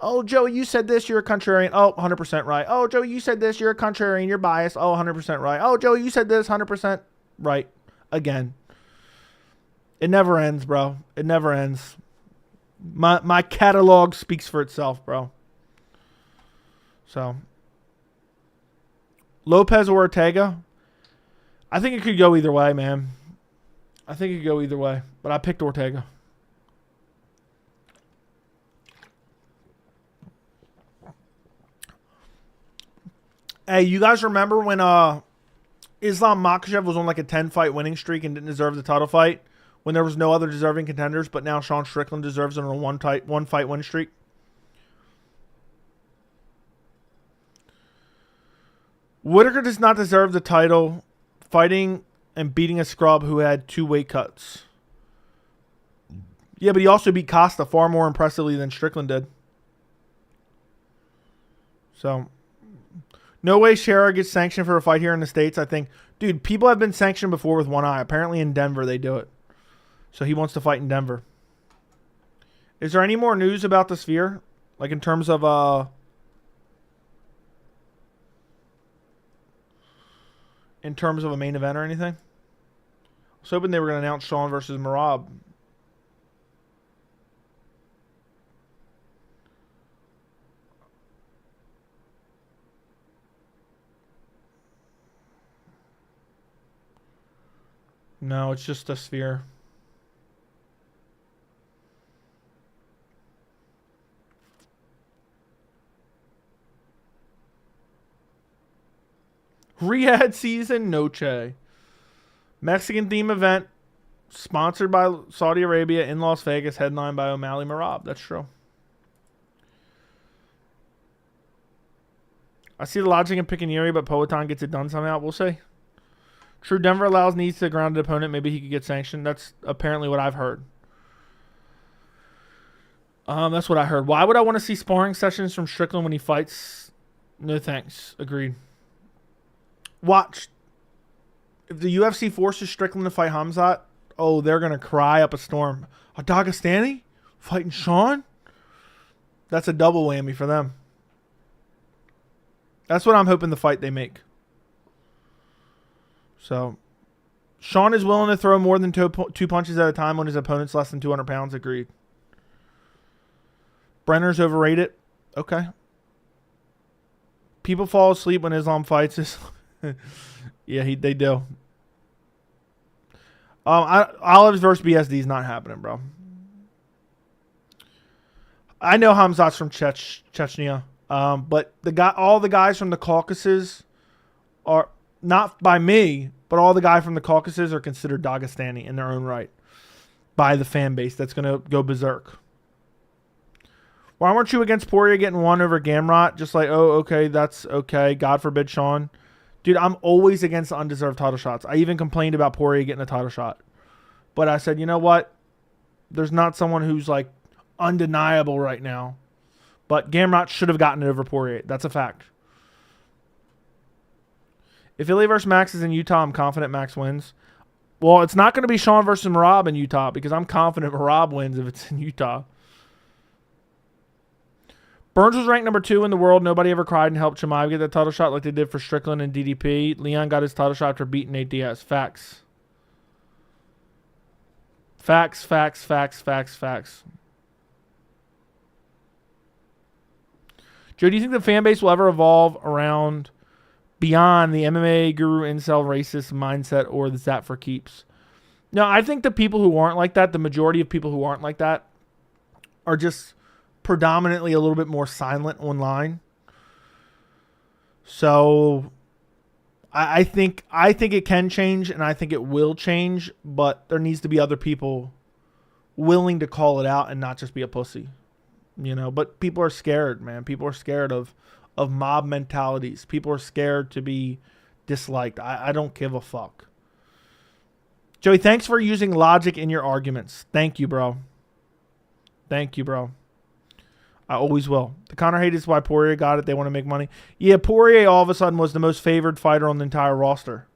Oh, Joey, you said this, you're a contrarian. Oh, 100% right. Oh, Joey, you said this, you're a contrarian, you're biased. Oh, 100% right. Oh, Joey, you said this, 100% right. Again. It never ends, bro. It never ends. My catalog speaks for itself, bro. So, Lopes or Ortega? I think it could go either way, man. I think it could go either way. But I picked Ortega. Hey, you guys remember when Islam Makhachev was on like a 10-fight winning streak and didn't deserve the title fight? When there was no other deserving contenders, but now Sean Strickland deserves it on a one-fight winning streak? Whittaker does not deserve the title fighting and beating a scrub who had 2 weight cuts. Yeah, but he also beat Costa far more impressively than Strickland did. So, no way Shara gets sanctioned for a fight here in the States, I think. Dude, people have been sanctioned before with one eye. Apparently in Denver they do it. So he wants to fight in Denver. Is there any more news about the Sphere? Like in terms of a main event or anything? I was hoping they were going to announce Sean versus Merab. No, it's just a sphere. Riyadh season, Noche. Mexican theme event, sponsored by Saudi Arabia in Las Vegas, headlined by O'Malley Merab. That's true. I see the logic in picking Yuri, but Poatan gets it done somehow. We'll see. True, Denver allows knees to ground an opponent. Maybe he could get sanctioned. That's apparently what I've heard. That's what I heard. Why would I want to see sparring sessions from Strickland when he fights? No thanks. Agreed. Watch. If the UFC forces Strickland to fight Hamzat, oh, they're going to cry up a storm. A Dagestani fighting Sean? That's a double whammy for them. That's what I'm hoping the fight they make. So, Sean is willing to throw more than two punches at a time when his opponent's less than 200 pounds. Agreed. Brenner's overrated. Okay. People fall asleep when Islam fights. Yeah, they do. Olives versus BSD is not happening, bro. I know Hamzat's from Chechnya, but all the guys from the Caucasus are not by me, but all the guys from the Caucasus are considered Dagestani in their own right by the fan base. That's gonna go berserk. Why weren't you against Poirier getting one over Gamrot? Just like, oh, okay, that's okay. God forbid, Sean. Dude, I'm always against undeserved title shots. I even complained about Poirier getting a title shot. But I said, you know what? There's not someone who's like undeniable right now. But Gamrot should have gotten it over Poirier. That's a fact. If Ilya versus Max is in Utah, I'm confident Max wins. Well, it's not going to be Sean versus Merab in Utah because I'm confident Merab wins if it's in Utah. Burns was ranked number 2 in the world. Nobody ever cried and helped Chimaev get that title shot like they did for Strickland and DDP. Leon got his title shot after beating Nate Diaz. Facts. Facts, facts, facts, facts, facts. Joe, do you think the fan base will ever evolve around beyond the MMA guru incel racist mindset, or is that for keeps? No, I think the people who aren't like that, the majority of people who aren't like that, are just predominantly a little bit more silent online. So I think it can change, and I think it will change, but there needs to be other people willing to call it out and not just be a pussy. You know, but people are scared, man. People are scared of mob mentalities. People are scared to be disliked. I don't give a fuck. Joey, thanks for using logic in your arguments. Thank you, bro. Thank you, bro. I always will. The Conor hate is why Poirier got it. They want to make money. Yeah, Poirier all of a sudden was the most favored fighter on the entire roster.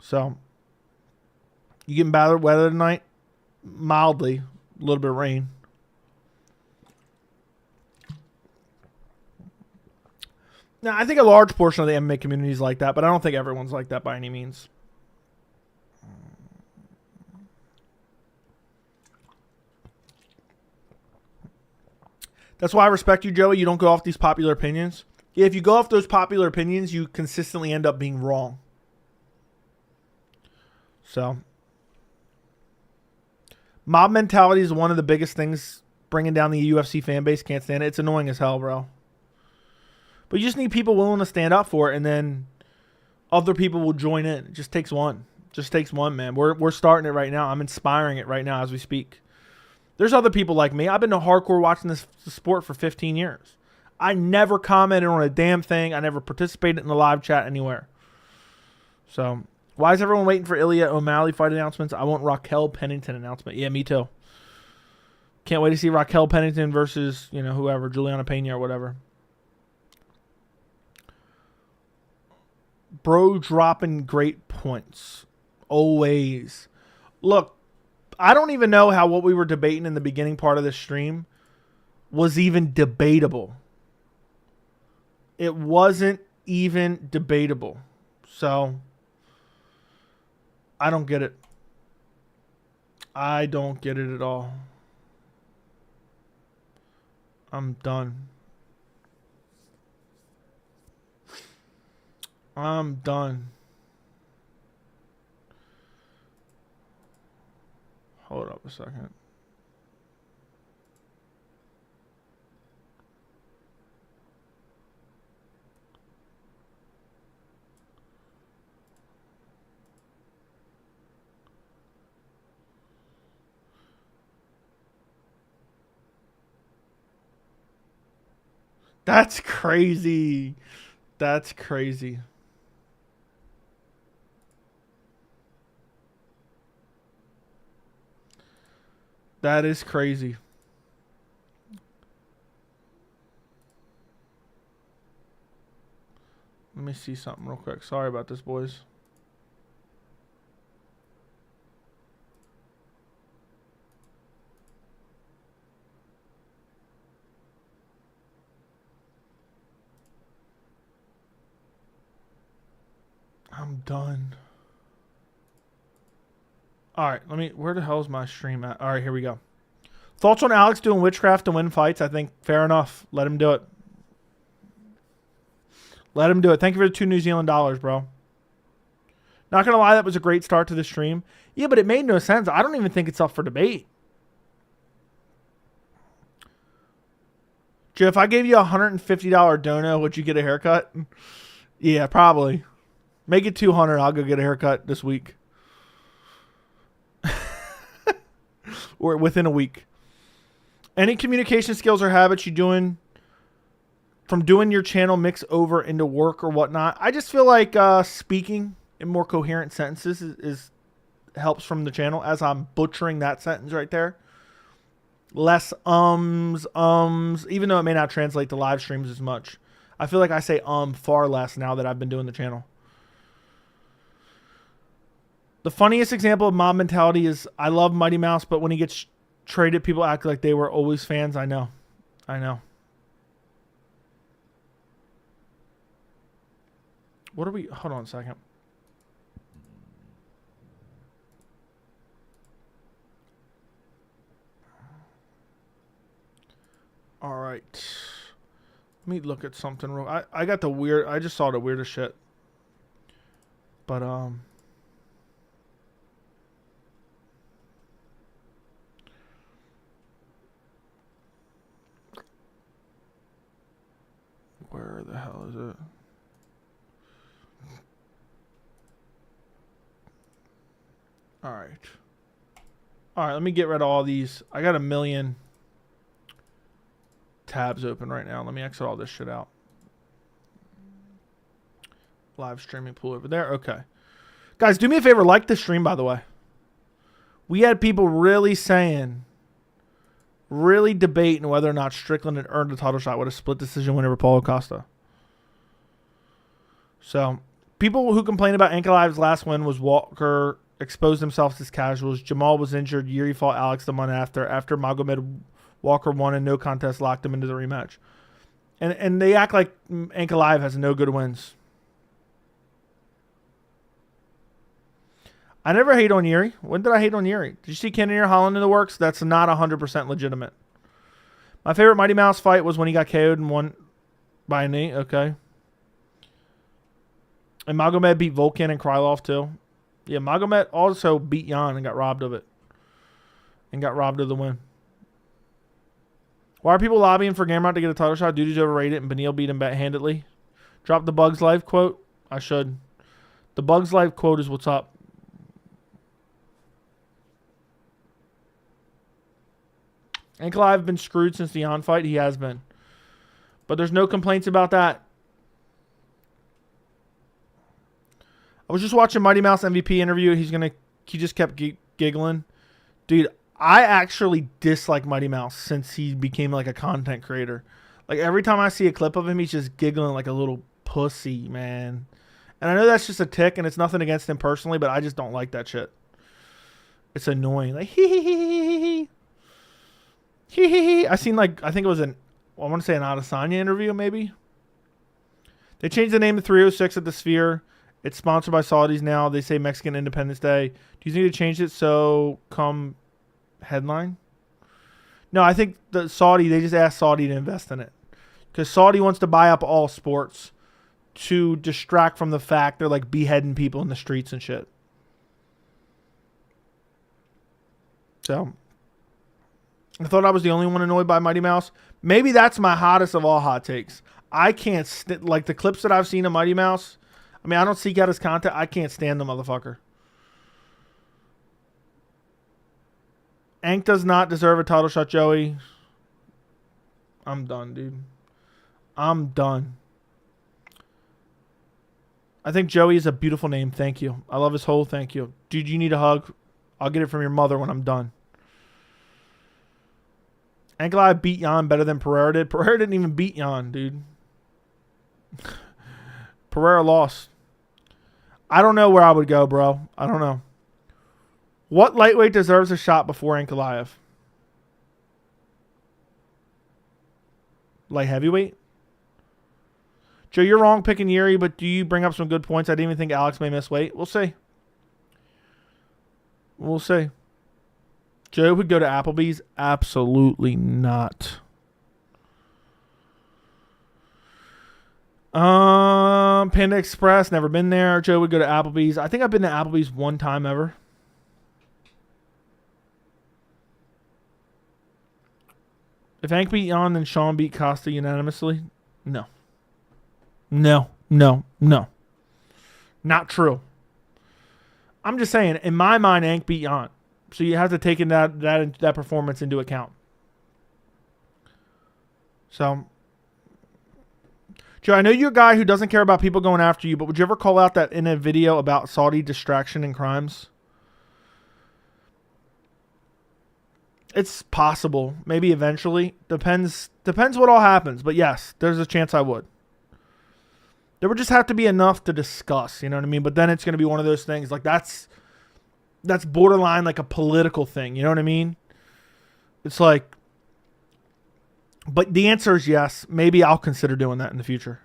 So, you getting bad weather tonight? Mildly. A little bit of rain. Now, I think a large portion of the MMA community is like that, but I don't think everyone's like that by any means. That's why I respect you, Joey. You don't go off these popular opinions. Yeah, if you go off those popular opinions, you consistently end up being wrong. So, mob mentality is one of the biggest things bringing down the UFC fan base. Can't stand it. It's annoying as hell, bro. But you just need people willing to stand up for it, and then other people will join in. It just takes one. Just takes one, man. We're starting it right now. I'm inspiring it right now as we speak. There's other people like me. I've been to hardcore watching this sport for 15 years. I never commented on a damn thing. I never participated in the live chat anywhere. So, why is everyone waiting for Ilya O'Malley fight announcements? I want Raquel Pennington announcement. Yeah, me too. Can't wait to see Raquel Pennington versus, you know, whoever, Juliana Pena or whatever. Bro dropping great points. Always. Look, I don't even know how what we were debating in the beginning part of this stream was even debatable. It wasn't even debatable. So, I don't get it. I don't get it at all. I'm done. I'm done. Hold up a second. That's crazy. That's crazy. That is crazy. Let me see something real quick. Sorry about this, boys. I'm done. All right, where the hell is my stream at? All right, here we go. Thoughts on Alex doing witchcraft to win fights? I think fair enough. Let him do it. Let him do it. Thank you for the $2 New Zealand, bro. Not going to lie, that was a great start to the stream. Yeah, but it made no sense. I don't even think it's up for debate. Joe, if I gave you a $150 dono, would you get a haircut? Yeah, probably. Make it $200. I'll go get a haircut this week. Or within a week. Any communication skills or habits you doing from doing your channel mix over into work or whatnot? I just feel like speaking in more coherent sentences is helps from the channel as I'm butchering that sentence right there. Less even though it may not translate to live streams as much. I feel like I say far less now that I've been doing the channel. The funniest example of mob mentality is I love Mighty Mouse, but when he gets traded, people act like they were always fans. I know. What are we? Hold on a second. All right. Let me look at something real. I got the weird. I just saw the weirdest shit. But where the hell is it? All right. Let me get rid of all these. I got a million tabs open right now. Let me exit all this shit out. Live streaming pool over there. Okay. Guys, do me a favor. Like the stream, by the way. We had people really debating whether or not Strickland had earned a title shot with a split decision win over Paulo Costa. So, people who complain about Ankalaev's last win was Walker exposed himself as casuals. Jamal was injured. Jiri fought Alex the month after Magomed Walker won and no contest locked him into the rematch. And they act like Ankalaev has no good wins. I never hate on Jiri. When did I hate on Jiri? Did you see Cannonier Holland in the works? That's not 100% legitimate. My favorite Mighty Mouse fight was when he got KO'd and won by a knee. Okay. And Magomed beat Volkan and Krylov too. Yeah, Magomed also beat Jan and got robbed of it. And got robbed of the win. Why are people lobbying for Gamrot to get a title shot? Duty's overrated and Benil beat him handedly. Drop the Bugs Life quote. I should. The Bugs Life quote is what's up. Ankalaev been screwed since the Jan fight. He has been. But there's no complaints about that. I was just watching Mighty Mouse MVP interview. He just kept giggling. Dude, I actually dislike Mighty Mouse since he became like a content creator. Like every time I see a clip of him, he's just giggling like a little pussy, man. And I know that's just a tick and it's nothing against him personally, but I just don't like that shit. It's annoying. Like hee hee hee hee hee. Hee hee hee. I think it was I want to say an Adesanya interview maybe. They changed the name to 306 at the Sphere. It's sponsored by Saudis now. They say Mexican Independence Day. Do you need to change it so come headline? No, I think they just asked Saudi to invest in it. Because Saudi wants to buy up all sports. to distract from the fact they're like beheading people in the streets and shit. So I thought I was the only one annoyed by Mighty Mouse. Maybe that's my hottest of all hot takes. I can't like the clips that I've seen of Mighty Mouse. I mean, I don't seek out his content. I can't stand the motherfucker. Ank does not deserve a title shot, Joey. I'm done, dude. I'm done. I think Joey is a beautiful name. Thank you. I love his whole thank you. Dude, you need a hug. I'll get it from your mother when I'm done. Ankalaev beat Jan better than Pereira did. Pereira didn't even beat Jan, dude. Pereira lost. I don't know where I would go, bro. I don't know. What lightweight deserves a shot before Ankalaev? Light heavyweight? Joe, you're wrong picking Jiri, but do you bring up some good points? I didn't even think Alex may miss weight. We'll see. We'll see. Joe would go to Applebee's? Absolutely not. Panda Express, never been there. Joe would go to Applebee's. I think I've been to Applebee's one time ever. If Hank beat Jan, then Sean beat Costa unanimously? No. No. Not true. I'm just saying, in my mind, Hank beat Jan. So you have to take in that performance into account. So, Joe, I know you're a guy who doesn't care about people going after you, but would you ever call out that in a video about Saudi distraction and crimes? It's possible. Maybe eventually. Depends what all happens. But yes, there's a chance I would. There would just have to be enough to discuss. You know what I mean? But then it's going to be one of those things. Like that's borderline like a political thing. You know what I mean? It's like. But the answer is yes. Maybe I'll consider doing that in the future.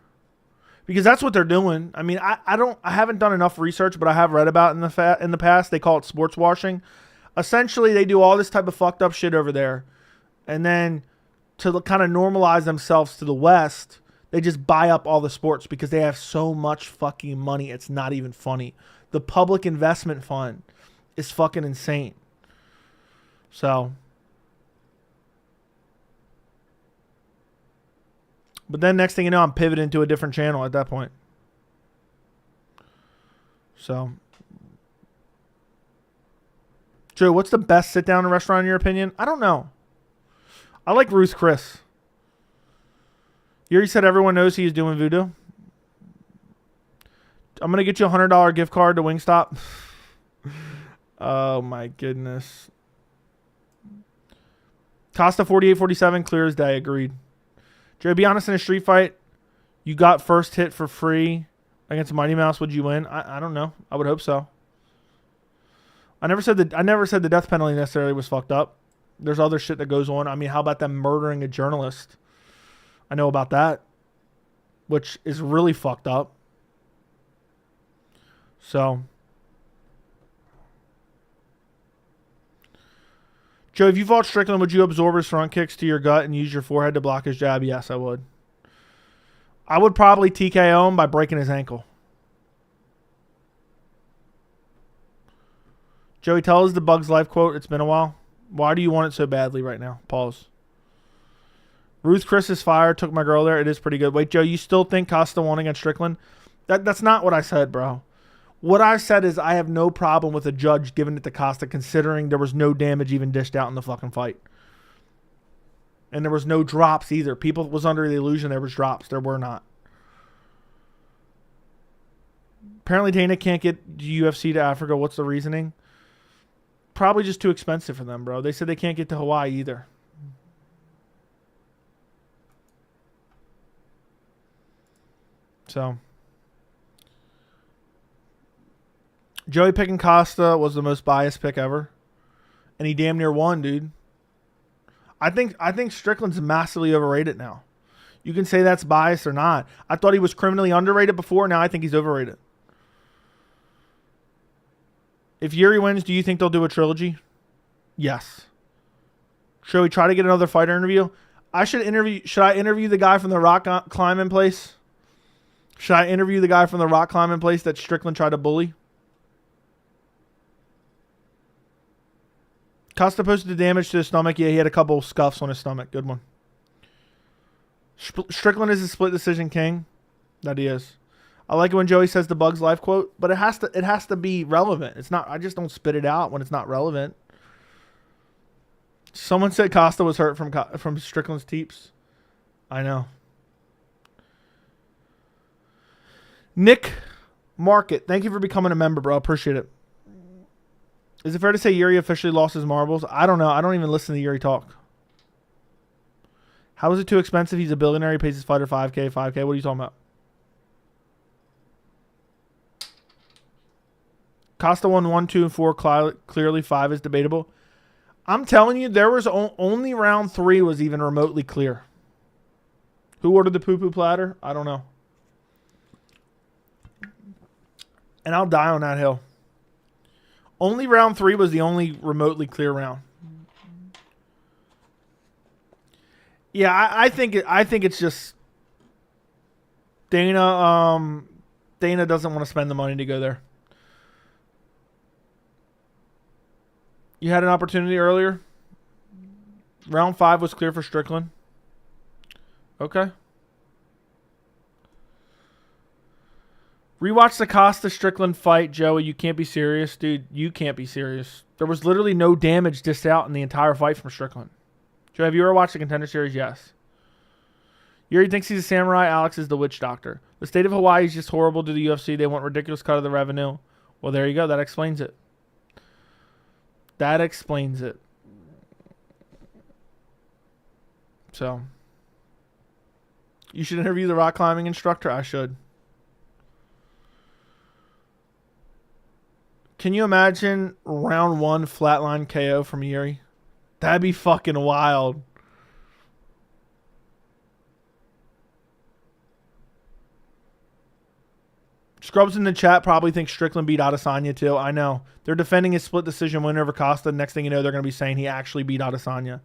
Because that's what they're doing. I mean, I haven't done enough research, but I have read about it in the past. They call it sports washing. Essentially, they do all this type of fucked up shit over there. And then to kind of normalize themselves to the West, they just buy up all the sports because they have so much fucking money. It's not even funny. The public investment fund is fucking insane. So. But then next thing you know, I'm pivoting to a different channel at that point. So. Joe, what's the best sit-down restaurant in your opinion? I don't know. I like Ruth Chris. Jiri said everyone knows he's doing voodoo. I'm going to get you a $100 gift card to Wingstop. Oh, my goodness. Costa 48-47, clear as day. Agreed. Joe, be honest, in a street fight, you got first hit for free against Mighty Mouse. Would you win? I don't know. I would hope so. I never said the death penalty necessarily was fucked up. There's other shit that goes on. I mean, how about them murdering a journalist? I know about that, which is really fucked up. So, Joe, if you fought Strickland, would you absorb his front kicks to your gut and use your forehead to block his jab? Yes, I would. I would probably TKO him by breaking his ankle. Joey, tell us the Bugs Life quote. It's been a while. Why do you want it so badly right now? Pause. Ruth Chris is fire. Took my girl there. It is pretty good. Wait, Joe, you still think Costa won against Strickland? That's not what I said, bro. What I said is I have no problem with a judge giving it to Costa considering there was no damage even dished out in the fucking fight. And there was no drops either. People was under the illusion there was drops. There were not. Apparently Dana can't get UFC to Africa. What's the reasoning? Probably just too expensive for them, bro. They said they can't get to Hawaii either. So, Joey picking Costa was the most biased pick ever. And he damn near won, dude. I think Strickland's massively overrated now. You can say that's biased or not. I thought he was criminally underrated before. Now I think he's overrated. If Jiri wins, do you think they'll do a trilogy? Yes. Should we try to get another fighter interview? Should I interview the guy from the rock climbing place? Should I interview the guy from the rock climbing place that Strickland tried to bully? Costa posted the damage to his stomach. Yeah, he had a couple scuffs on his stomach. Good one. Strickland is a split decision king. That he is. I like it when Joey says the Bugs Life quote, but it has to be relevant. It's not. I just don't spit it out when it's not relevant. Someone said Costa was hurt from Strickland's teeps. I know. Nick Market, thank you for becoming a member, bro. Appreciate it. Is it fair to say Jiri officially lost his marbles? I don't know. I don't even listen to Jiri talk. How is it too expensive? He's a billionaire. He pays his fighter 5K. What are you talking about? Costa won 1, 2, and 4. Clearly 5 is debatable. I'm telling you, there was only round 3 was even remotely clear. Who ordered the poo-poo platter? I don't know. And I'll die on that hill. Only round 3 was the only remotely clear round. Yeah, I think it's just Dana. Dana doesn't want to spend the money to go there. You had an opportunity earlier. Round 5 was clear for Strickland. Okay. Rewatch the Costa Strickland fight, Joey. You can't be serious, dude. You can't be serious. There was literally no damage dished out in the entire fight from Strickland. Joe, have you ever watched the Contender series? Yes. Jiri thinks he's a samurai. Alex is the witch doctor. The state of Hawaii is just horrible to the UFC. They want ridiculous cut of the revenue. Well, there you go. That explains it. That explains it. So, you should interview the rock climbing instructor. I should. Can you imagine round 1 flatline KO from Jiri? That'd be fucking wild. Scrubs in the chat probably think Strickland beat Adesanya too. I know. They're defending his split decision win over Costa. Next thing you know, they're going to be saying he actually beat Adesanya.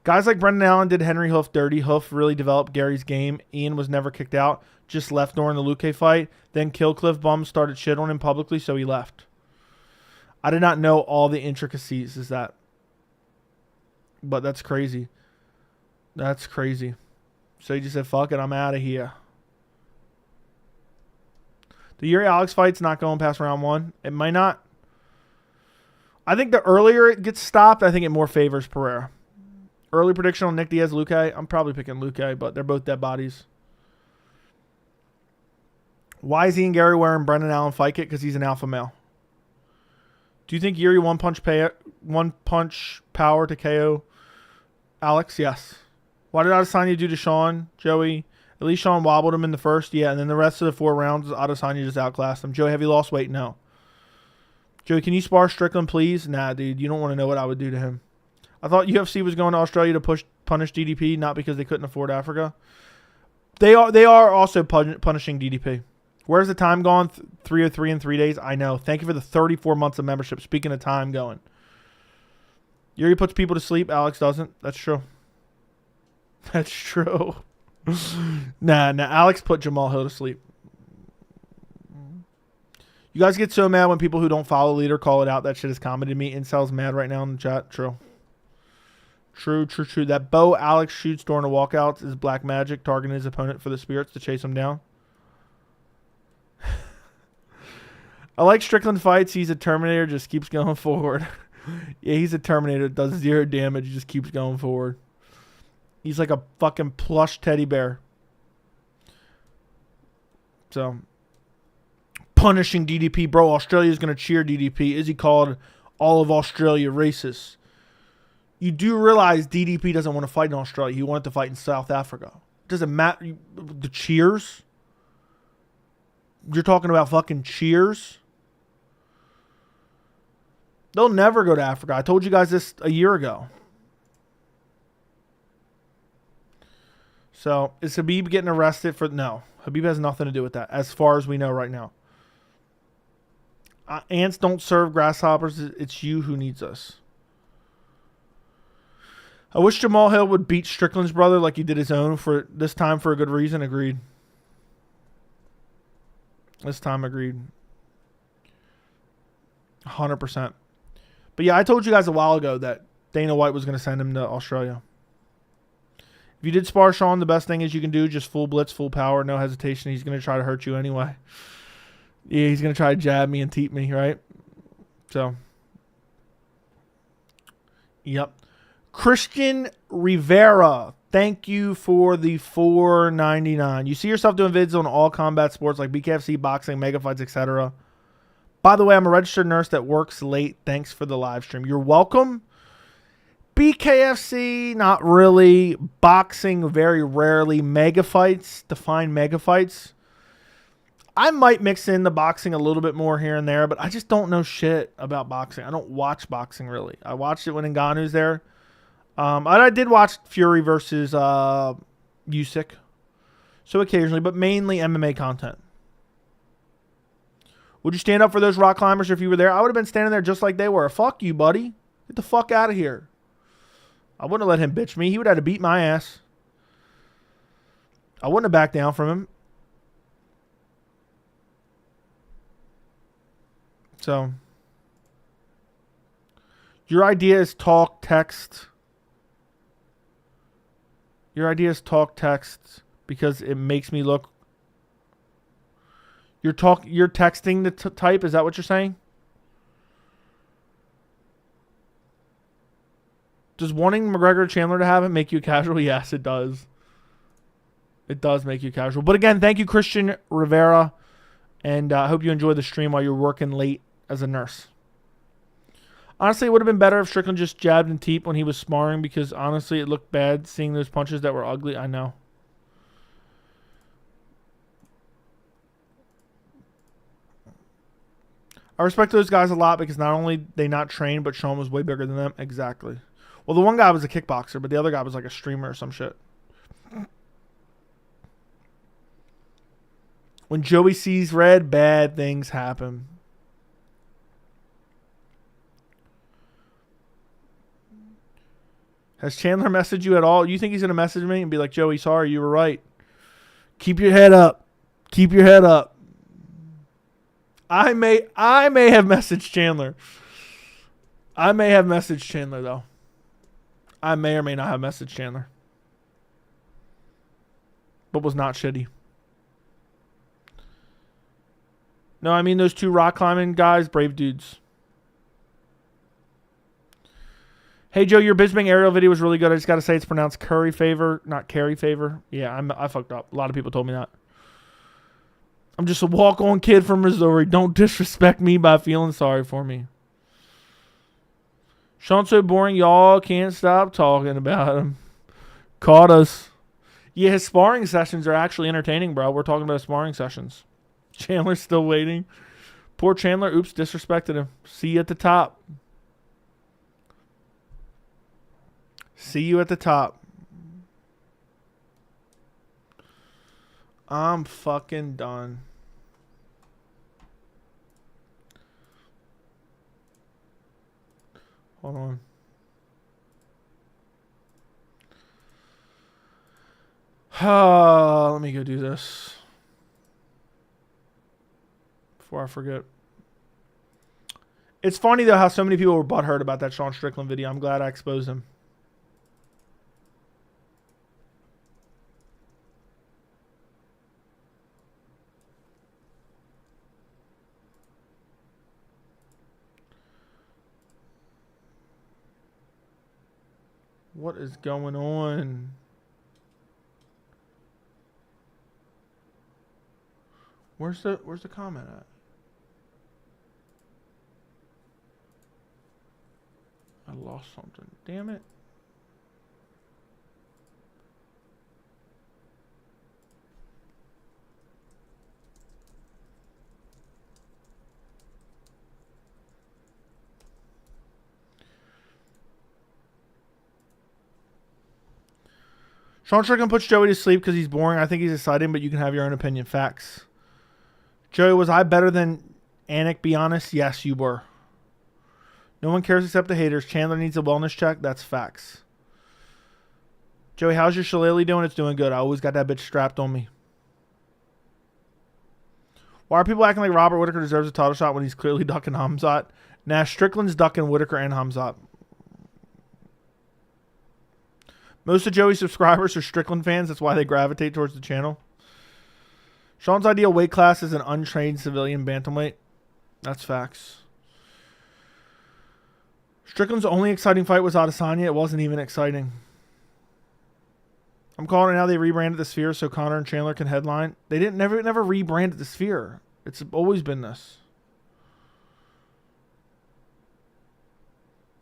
Guys like Brendan Allen did Henry Hoof dirty. Hoof really developed Garry's game. Ian was never kicked out. Just left during the Luque fight. Then Killcliff Bum started shit on him publicly, so he left. I did not know all the intricacies is that. But that's crazy. That's crazy. So he just said, fuck it, I'm out of here. The Jiri Alex fight's not going past round 1. It might not. I think the earlier it gets stopped, I think it more favors Pereira. Early prediction on Nick Diaz, Luque. I'm probably picking Luque, but they're both dead bodies. Why is Ian Garry wearing Brendan Allen fight kit? Because he's an alpha male. Do you think Jiri one punch power to KO Alex? Yes. Why did Adesanya do to Sean, Joey? At least Sean wobbled him in the first. Yeah, and then the rest of the 4 rounds, Adesanya just outclassed him. Joey, have you lost weight? No. Joey, can you spar Strickland, please? Nah, dude. You don't want to know what I would do to him. I thought UFC was going to Australia to punish DDP, not because they couldn't afford Africa. They are also punishing DDP. Where's the time gone? 303 in 3 days? I know. Thank you for the 34 months of membership. Speaking of time going. Jiri puts people to sleep. Alex doesn't. That's true. That's true. Nah. Alex put Jamal Hill to sleep. You guys get so mad when people who don't follow leader call it out. That shit is comedy to me. Incel's mad right now in the chat. True. That bow Alex shoots during the walkouts is black magic, targeting his opponent for the spirits to chase him down. I like Strickland fights. He's a Terminator, just keeps going forward. Yeah, he's a Terminator. Does 0 damage, just keeps going forward. He's like a fucking plush teddy bear. So, punishing DDP. Bro, Australia's going to cheer DDP. Izzy called all of Australia racist. You do realize DDP doesn't want to fight in Australia. He wanted to fight in South Africa. Doesn't matter. The cheers? You're talking about fucking cheers? They'll never go to Africa. I told you guys this a year ago. So, is Habib getting arrested for... No. Habib has nothing to do with that, as far as we know right now. Ants don't serve grasshoppers. It's you who needs us. I wish Jamal Hill would beat Strickland's brother like he did his own for this time for a good reason. Agreed. This time, agreed. 100%. But yeah, I told you guys a while ago that Dana White was going to send him to Australia. If you did spar Sean, the best thing is you can do just full blitz, full power, no hesitation. He's going to try to hurt you anyway. Yeah, he's going to try to jab me and teep me, right? So, yep. Christian Rivera, thank you for the $4.99. You see yourself doing vids on all combat sports like BKFC, boxing, mega fights, etc. By the way, I'm a registered nurse that works late. Thanks for the live stream. You're welcome. BKFC, not really. Boxing, very rarely. Mega fights, define mega fights. I might mix in the boxing a little bit more here and there, but I just don't know shit about boxing. I don't watch boxing, really. I watched it when Ngannou's there. I did watch Fury versus Usyk. So occasionally, but mainly MMA content. Would you stand up for those rock climbers if you were there? I would have been standing there just like they were. Fuck you, buddy. Get the fuck out of here. I wouldn't have let him bitch me. He would have had to beat my ass. I wouldn't have backed down from him. So, your idea is talk, text. Your idea is talk, text because it makes me look. You're texting the type. Is that what you're saying? Does wanting McGregor Chandler to have it make you casual? Yes, it does. It does make you casual. But again, thank you, Christian Rivera. And I hope you enjoy the stream while you're working late as a nurse. Honestly, it would have been better if Strickland just jabbed and teeped when he was sparring because honestly, it looked bad seeing those punches that were ugly. I know. I respect those guys a lot because not only they not trained, but Sean was way bigger than them. Exactly. Well, the one guy was a kickboxer, but the other guy was like a streamer or some shit. When Joey sees red, bad things happen. Has Chandler messaged you at all? You think he's going to message me and be like, Joey, sorry, you were right. Keep your head up. Keep your head up. I may have messaged Chandler. I may have messaged Chandler, though. I may or may not have messaged Chandler. But was not shitty. No, I mean those two rock climbing guys, brave dudes. Hey, Joe, your Bisbing aerial video was really good. I just got to say it's pronounced Curry favor, not Carry favor. Yeah, I fucked up. A lot of people told me that. I'm just a walk-on kid from Missouri. Don't disrespect me by feeling sorry for me. Sean's so boring, y'all can't stop talking about him. Caught us. Yeah, his sparring sessions are actually entertaining, bro. We're talking about sparring sessions. Chandler's still waiting. Poor Chandler. Oops, disrespected him. See you at the top. See you at the top. I'm fucking done. Hold on. Let me go do this before I forget. It's funny, though, how so many people were butthurt about that Sean Strickland video. I'm glad I exposed him. What is going on? Where's the comment at? I lost something. Damn it. Sean Strickland puts Joey to sleep because he's boring. I think he's exciting, but you can have your own opinion. Facts. Joey, was I better than Anik? Be honest. Yes, you were. No one cares except the haters. Chandler needs a wellness check. That's facts. Joey, how's your shillelagh doing? It's doing good. I always got that bitch strapped on me. Why are people acting like Robert Whittaker deserves a title shot when he's clearly ducking Hamzat? Nah, Strickland's ducking Whittaker and Hamzat. Most of Joey's subscribers are Strickland fans. That's why they gravitate towards the channel. Sean's ideal weight class is an untrained civilian bantamweight. That's facts. Strickland's only exciting fight was Adesanya. It wasn't even exciting. I'm calling it now. They rebranded the Sphere so Conor and Chandler can headline. They never rebranded the Sphere. It's always been this.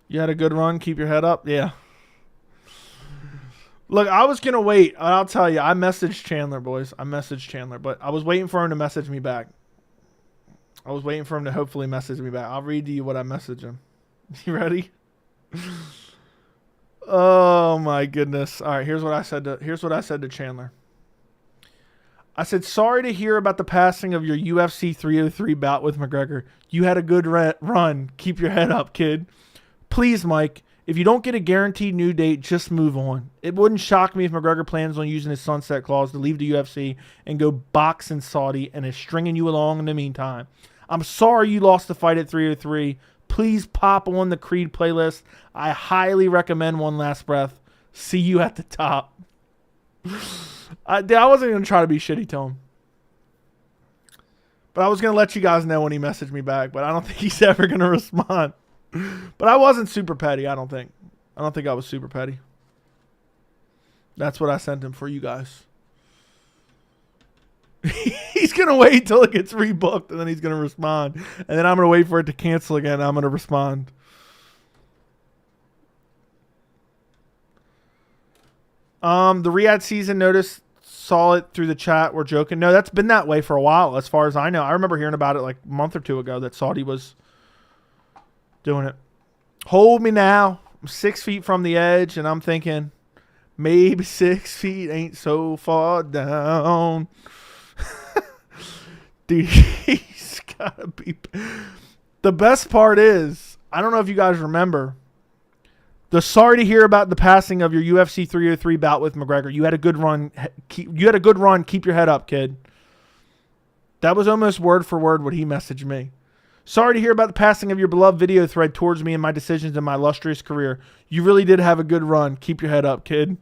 You had a good run. Keep your head up. Yeah. Look, I was going to wait. I'll tell you. I messaged Chandler, boys. I messaged Chandler, but I was waiting for him to message me back. I was waiting for him to hopefully message me back. I'll read to you what I messaged him. You ready? Oh my goodness. All right, here's what I said to Chandler. I said, sorry to hear about the passing of your UFC 303 bout with McGregor. You had a good run. Keep your head up, kid. Please, Mike, if you don't get a guaranteed new date, just move on. It wouldn't shock me if McGregor plans on using his sunset clause to leave the UFC and go box in Saudi and is stringing you along in the meantime. I'm sorry you lost the fight at 303. Please pop on the Creed playlist. I highly recommend One Last Breath. See you at the top. I wasn't going to try to be shitty to him. But I was going to let you guys know when he messaged me back. But I don't think he's ever going to respond. But I wasn't super petty, I don't think. I don't think I was super petty. That's what I sent him for you guys. He's going to wait till it gets rebooked and then he's going to respond. And then I'm going to wait for it to cancel again and I'm going to respond. The Riyadh season notice, saw it through the chat. We're joking. No, that's been that way for a while as far as I know. I remember hearing about it like a month or two ago that Saudi was doing it. Hold me now. I'm 6 feet from the edge and I'm thinking maybe 6 feet ain't so far down. Dude, he's gotta be. The best part is, I don't know if you guys remember, the sorry to hear about the passing of your UFC 303 bout with McGregor. You had a good run. Keep your head up, kid. That was almost word for word what he messaged me. Sorry to hear about the passing of your beloved video thread towards me and my decisions in my illustrious career. You really did have a good run. Keep your head up, kid.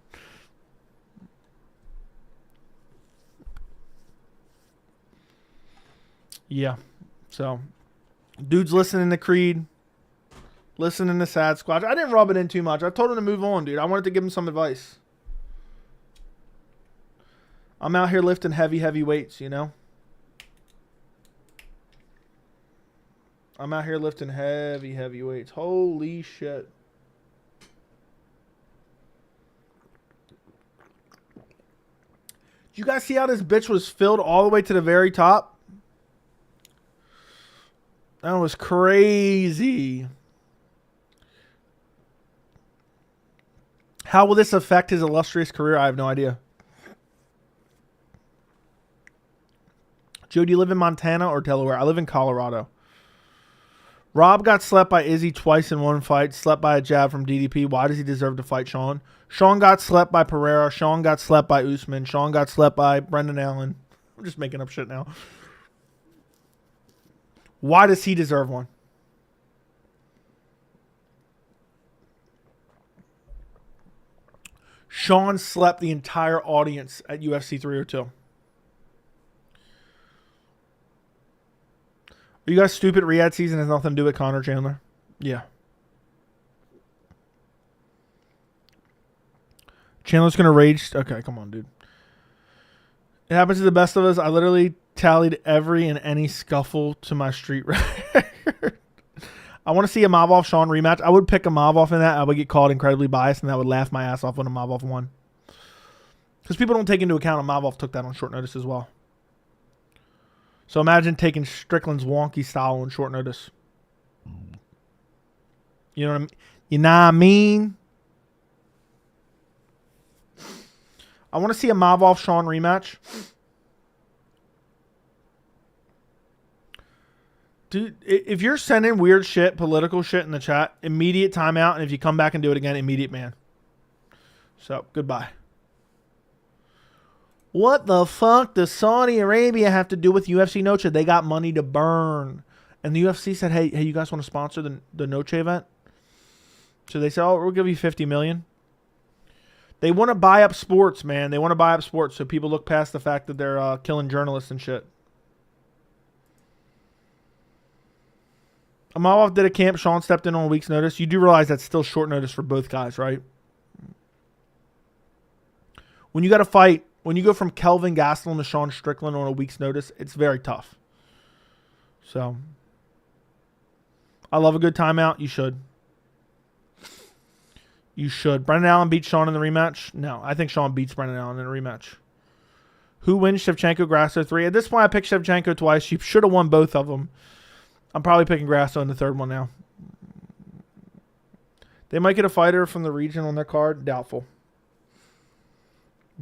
Yeah. So, dude's listening to Creed. Listening to Sad Squatch. I didn't rub it in too much. I told him to move on, dude. I wanted to give him some advice. I'm out here lifting heavy weights, you know? I'm out here lifting heavy weights. Holy shit. Did you guys see how this bitch was filled all the way to the very top? That was crazy. How will this affect his illustrious career? I have no idea. Joe, do you live in Montana or Delaware? I live in Colorado. Rob got slept by Izzy twice in one fight. Slept by a jab from DDP. Why does he deserve to fight Sean? Sean got slept by Pereira. Sean got slept by Usman. Sean got slept by Brendan Allen. I'm just making up shit now. Why does he deserve one? Sean slept the entire audience at UFC 302. Are you guys stupid? Riyadh season has nothing to do with Conor Chandler. Yeah. Chandler's going to rage. Okay, come on, dude. It happens to the best of us. I literally tallied every and any scuffle to my street record. I want to see a Mavov Sean rematch. I would pick a Mavov in that. I would get called incredibly biased, and that would laugh my ass off when a Mavov won. Because people don't take into account a Mavov took that on short notice as well. So imagine taking Strickland's wonky style on short notice. You know what I mean? You know what I mean? I want to see a Mavov Sean rematch. Dude, if you're sending weird shit, political shit in the chat, immediate timeout. And if you come back and do it again, immediate ban. So, goodbye. What the fuck does Saudi Arabia have to do with UFC Noche? They got money to burn. And the UFC said, hey, you guys want to sponsor the Noche event? So they said, oh, we'll give you $50 million. They want to buy up sports, man. They want to buy up sports so people look past the fact that they're killing journalists and shit. Amalov did a camp. Sean stepped in on a week's notice. You do realize that's still short notice for both guys, right? When you got to fight, when you go from Kelvin Gastelum to Sean Strickland on a week's notice, it's very tough. So, I love a good timeout. You should. You should. Brendan Allen beats Sean in the rematch? No, I think Sean beats Brendan Allen in a rematch. Who wins Shevchenko, Grasso 3? At this point, I picked Shevchenko twice. She should have won both of them. I'm probably picking Grasso in the third one now. They might get a fighter from the region on their card. Doubtful.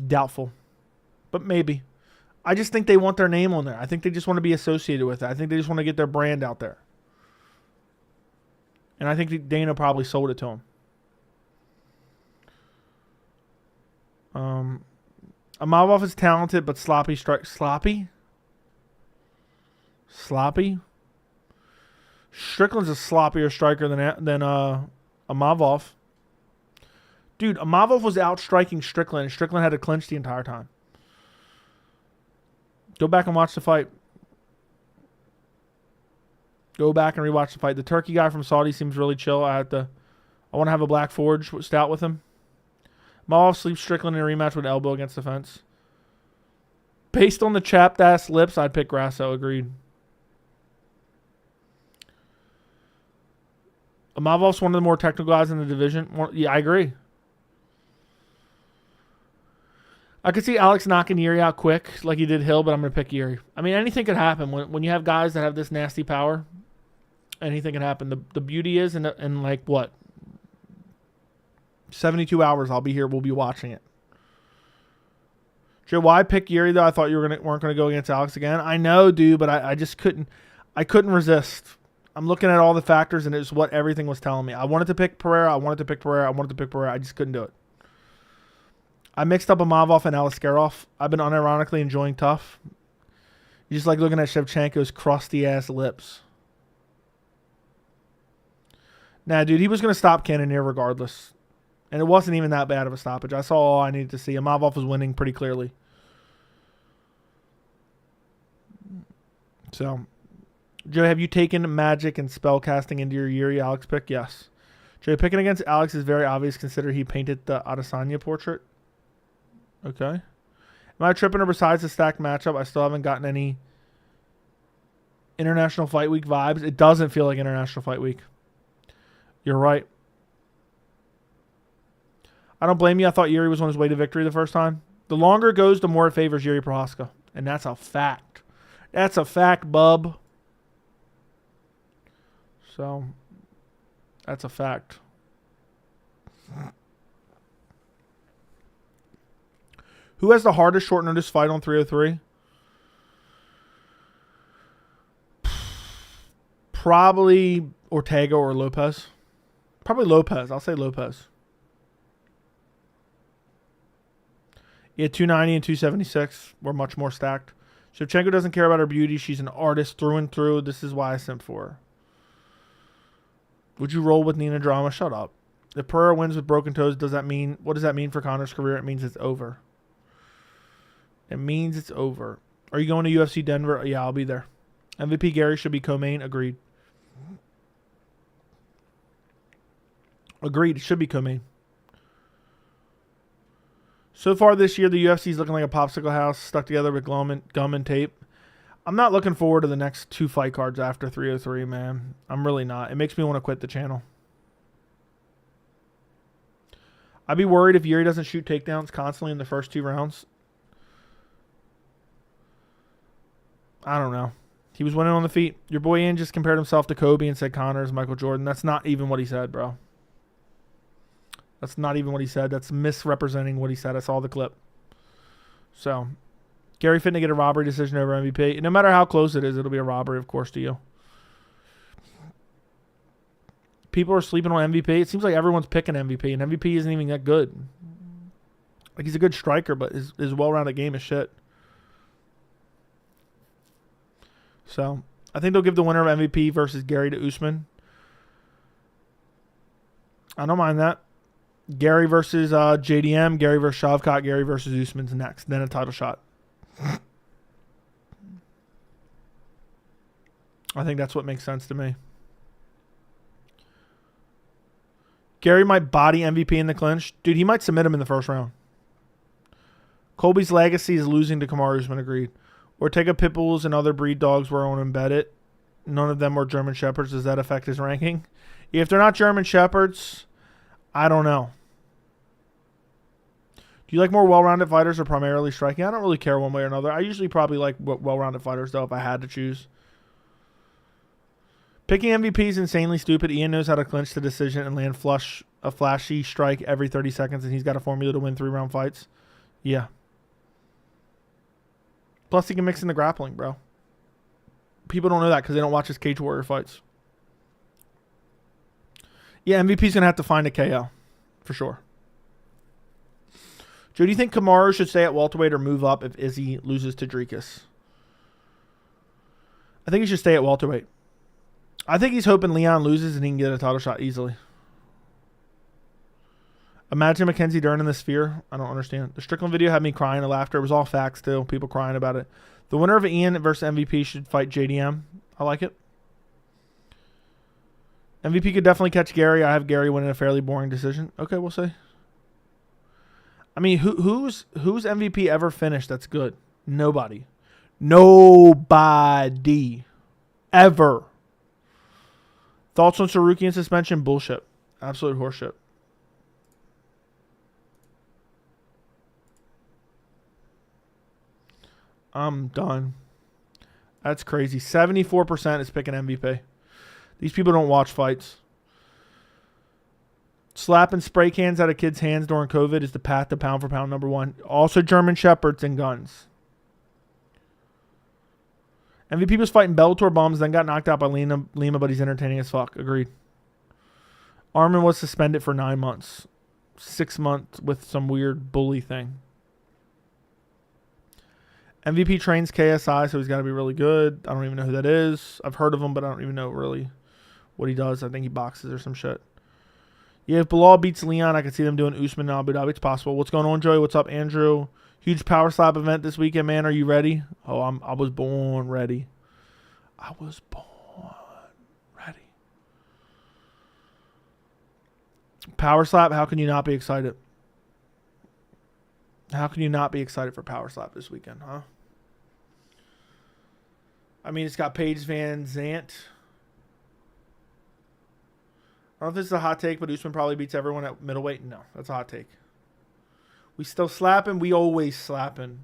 Doubtful. But maybe. I just think they want their name on there. I think they just want to be associated with it. I think they just want to get their brand out there. And I think Dana probably sold it to him. Amavov is talented, but sloppy strike. Sloppy? Sloppy? Strickland's a sloppier striker than Amavov. Dude, Amavov was out striking Strickland, and Strickland had to clinch the entire time. Go back and watch the fight. Go back and rewatch the fight. The Turkey guy from Saudi seems really chill. I want to have a Black Forge stout with him. Amavov sleeps Strickland in a rematch with elbow against the fence. Based on the chapped ass lips, I'd pick Grasso. Agreed. Amavov's one of the more technical guys in the division. Yeah, I agree. I could see Alex knocking Jiri out quick like he did Hill, but I'm going to pick Jiri. I mean, anything could happen. When you have guys that have this nasty power, anything can happen. The beauty is, in like, what? 72 hours, I'll be here. We'll be watching it. Joe, why pick Jiri, though? I thought you weren't going to go against Alex again. I know, dude, but I just couldn't. I couldn't resist. I'm looking at all the factors, and it's what everything was telling me. I wanted to pick Pereira. I just couldn't do it. I mixed up Amavov and Aliskerov. I've been unironically enjoying tough. You just like looking at Shevchenko's crusty-ass lips. Nah, dude, he was going to stop Cannonier regardless. And it wasn't even that bad of a stoppage. I saw all I needed to see. Amavov was winning pretty clearly. So, Joe, have you taken magic and spell casting into your Jiri Alex pick? Yes. Joe, picking against Alex is very obvious considering he painted the Adesanya portrait. Okay. Am I tripping, or besides the stacked matchup, I still haven't gotten any International Fight Week vibes? It doesn't feel like International Fight Week. You're right. I don't blame you. I thought Jiri was on his way to victory the first time. The longer it goes, the more it favors Jiri Prochazka. And that's a fact. That's a fact, bub. So, that's a fact. Who has the hardest short notice fight on 303? Probably Ortega or Lopes. Probably Lopes. I'll say Lopes. Yeah, 290 and 276 were much more stacked. Shevchenko doesn't care about her beauty. She's an artist through and through. This is why I sent for her. Would you roll with Nina Drama? Shut up. If Pereira wins with broken toes, what does that mean for Conor's career? It means it's over. It means it's over. Are you going to UFC Denver? Yeah, I'll be there. MVP Garry should be co-main. Agreed. Agreed. It should be co-main. So far this year, the UFC is looking like a popsicle house stuck together with gum and tape. I'm not looking forward to the next 2 fight cards after 303, man. I'm really not. It makes me want to quit the channel. I'd be worried if Jiri doesn't shoot takedowns constantly in the first 2 rounds. I don't know. He was winning on the feet. Your boy Ian just compared himself to Kobe and said Conor is Michael Jordan. That's not even what he said, bro. That's not even what he said. That's misrepresenting what he said. I saw the clip. So, Garry fitting to get a robbery decision over MVP. No matter how close it is, it'll be a robbery, of course, to you. People are sleeping on MVP. It seems like everyone's picking MVP, and MVP isn't even that good. Like, he's a good striker, but his well-rounded game is shit. So, I think they'll give the winner of MVP versus Garry to Usman. I don't mind that. Garry versus JDM, Garry versus Shavkat, Garry versus Usman's next. Then a title shot. I think that's what makes sense to me. Garry might body MVP in the clinch. Dude, he might submit him in the first round. Colby's legacy is losing to Kamaru Usman, agreed. Ortega pit bulls and other breed dogs were on embedded. None of them were German Shepherds. Does that affect his ranking? If they're not German Shepherds, I don't know. Do you like more well-rounded fighters or primarily striking? I don't really care one way or another. I usually probably like well-rounded fighters, though, if I had to choose. Picking MVP is insanely stupid. Ian knows how to clinch the decision and land a flashy strike every 30 seconds, and he's got a formula to win 3-round fights. Yeah. Plus, he can mix in the grappling, bro. People don't know that because they don't watch his Cage Warrior fights. Yeah, MVP's going to have to find a KO. For sure. Joe, do you think Kamaru should stay at welterweight or move up if Izzy loses to Dricus? I think he should stay at welterweight. I think he's hoping Leon loses and he can get a title shot easily. Imagine Mackenzie Dern in the Sphere. I don't understand. The Strickland video had me crying and laughter. It was all facts, too. People crying about it. The winner of Ian versus MVP should fight JDM. I like it. MVP could definitely catch Garry. I have Garry winning a fairly boring decision. Okay, we'll see. I mean, who's MVP ever finished that's good? Nobody. Nobody. Ever. Thoughts on Sarukian suspension? Bullshit. Absolute horseshit. I'm done. That's crazy. 74% is picking MVP. These people don't watch fights. Slapping spray cans out of kids' hands during COVID is the path to pound for pound number 1. Also German Shepherds and guns. MVP was fighting Bellator bums, then got knocked out by Lima, but he's entertaining as fuck. Agreed. Armin was suspended for 9 months. 6 months with some weird bully thing. MVP trains KSI, so he's got to be really good. I don't even know who that is. I've heard of him, but I don't even know really what he does. I think he boxes or some shit. Yeah, if Bilal beats Leon, I could see them doing Usman and Abu Dhabi. It's possible. What's going on, Joey? What's up, Andrew? Huge power slap event this weekend, man. Are you ready? Oh, I was born ready. I was born ready. Power slap, how can you not be excited? How can you not be excited for power slap this weekend, huh? I mean, it's got Paige Van Zant. I don't know if this is a hot take, but Usman probably beats everyone at middleweight. No, that's a hot take. We still slapping. We always slapping.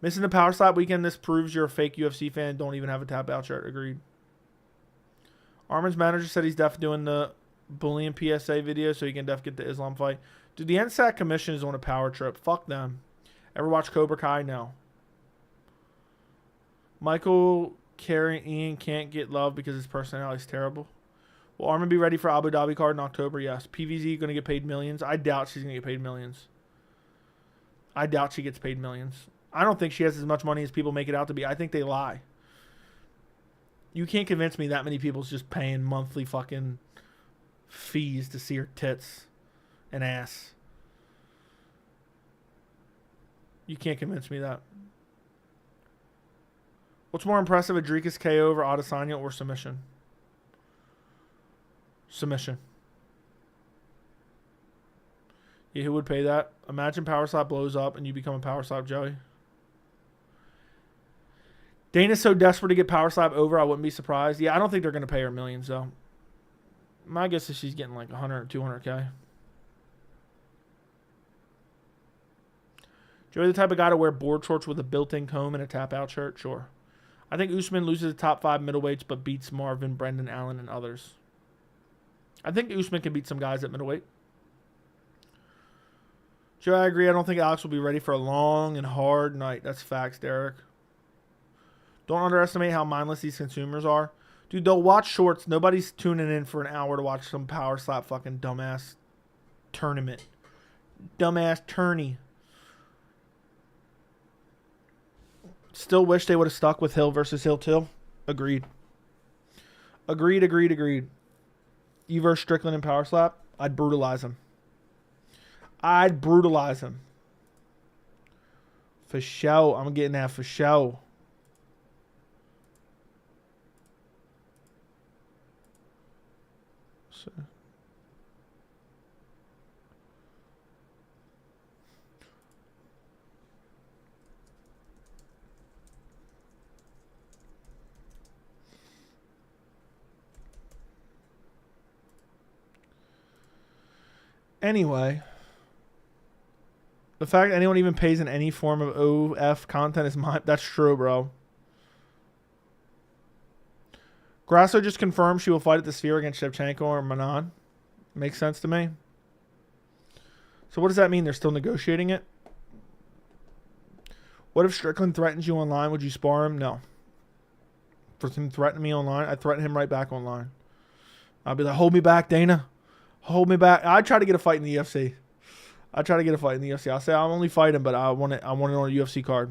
Missing the power slap weekend. This proves you're a fake UFC fan. Don't even have a tap out shirt. Agreed. Armin's manager said he's definitely doing the bullying PSA video so he can definitely get the Islam fight. Dude, the NSAC commission is on a power trip. Fuck them. Ever watch Cobra Kai? No. Michael Carey Ian can't get love because his personality is terrible. Will Armin be ready for Abu Dhabi card in October? Yes. PVZ going to get paid millions? I doubt she's going to get paid millions. I doubt she gets paid millions. I don't think she has as much money as people make it out to be. I think they lie. You can't convince me that many people's just paying monthly fucking fees to see her tits and ass. You can't convince me that. What's more impressive, Adrikas KO over Adesanya or submission? Submission. Yeah, who would pay that? Imagine Power Slap blows up and you become a Power Slap Joey. Dana's so desperate to get Power Slap over, I wouldn't be surprised. Yeah, I don't think they're going to pay her millions, though. My guess is she's getting like 100 or 200K. Joey the type of guy to wear board shorts with a built-in comb and a tap-out shirt? Sure. I think Usman loses the top 5 middleweights but beats Marvin, Brendan Allen, and others. I think Usman can beat some guys at middleweight. Joe, I agree. I don't think Alex will be ready for a long and hard night. That's facts, Derek. Don't underestimate how mindless these consumers are. Dude, they'll watch shorts. Nobody's tuning in for an hour to watch some power slap fucking dumbass tournament. Dumbass tourney. Still wish they would have stuck with Hill versus Hill too. Agreed. Agreed. You versus Strickland in power slap, I'd brutalize him. For show. I'm getting that for show. So. Anyway, the fact anyone even pays in any form of OF content is that's true, bro. Grasso just confirmed she will fight at the Sphere against Shevchenko or Manon. Makes sense to me. So what does that mean? They're still negotiating it? What if Strickland threatens you online? Would you spar him? No. For him threatening me online, I'd threaten him right back online. I'll be like, hold me back, Dana. Hold me back. I try to get a fight in the UFC. I'll say I'll only fight him, but I want it on a UFC card.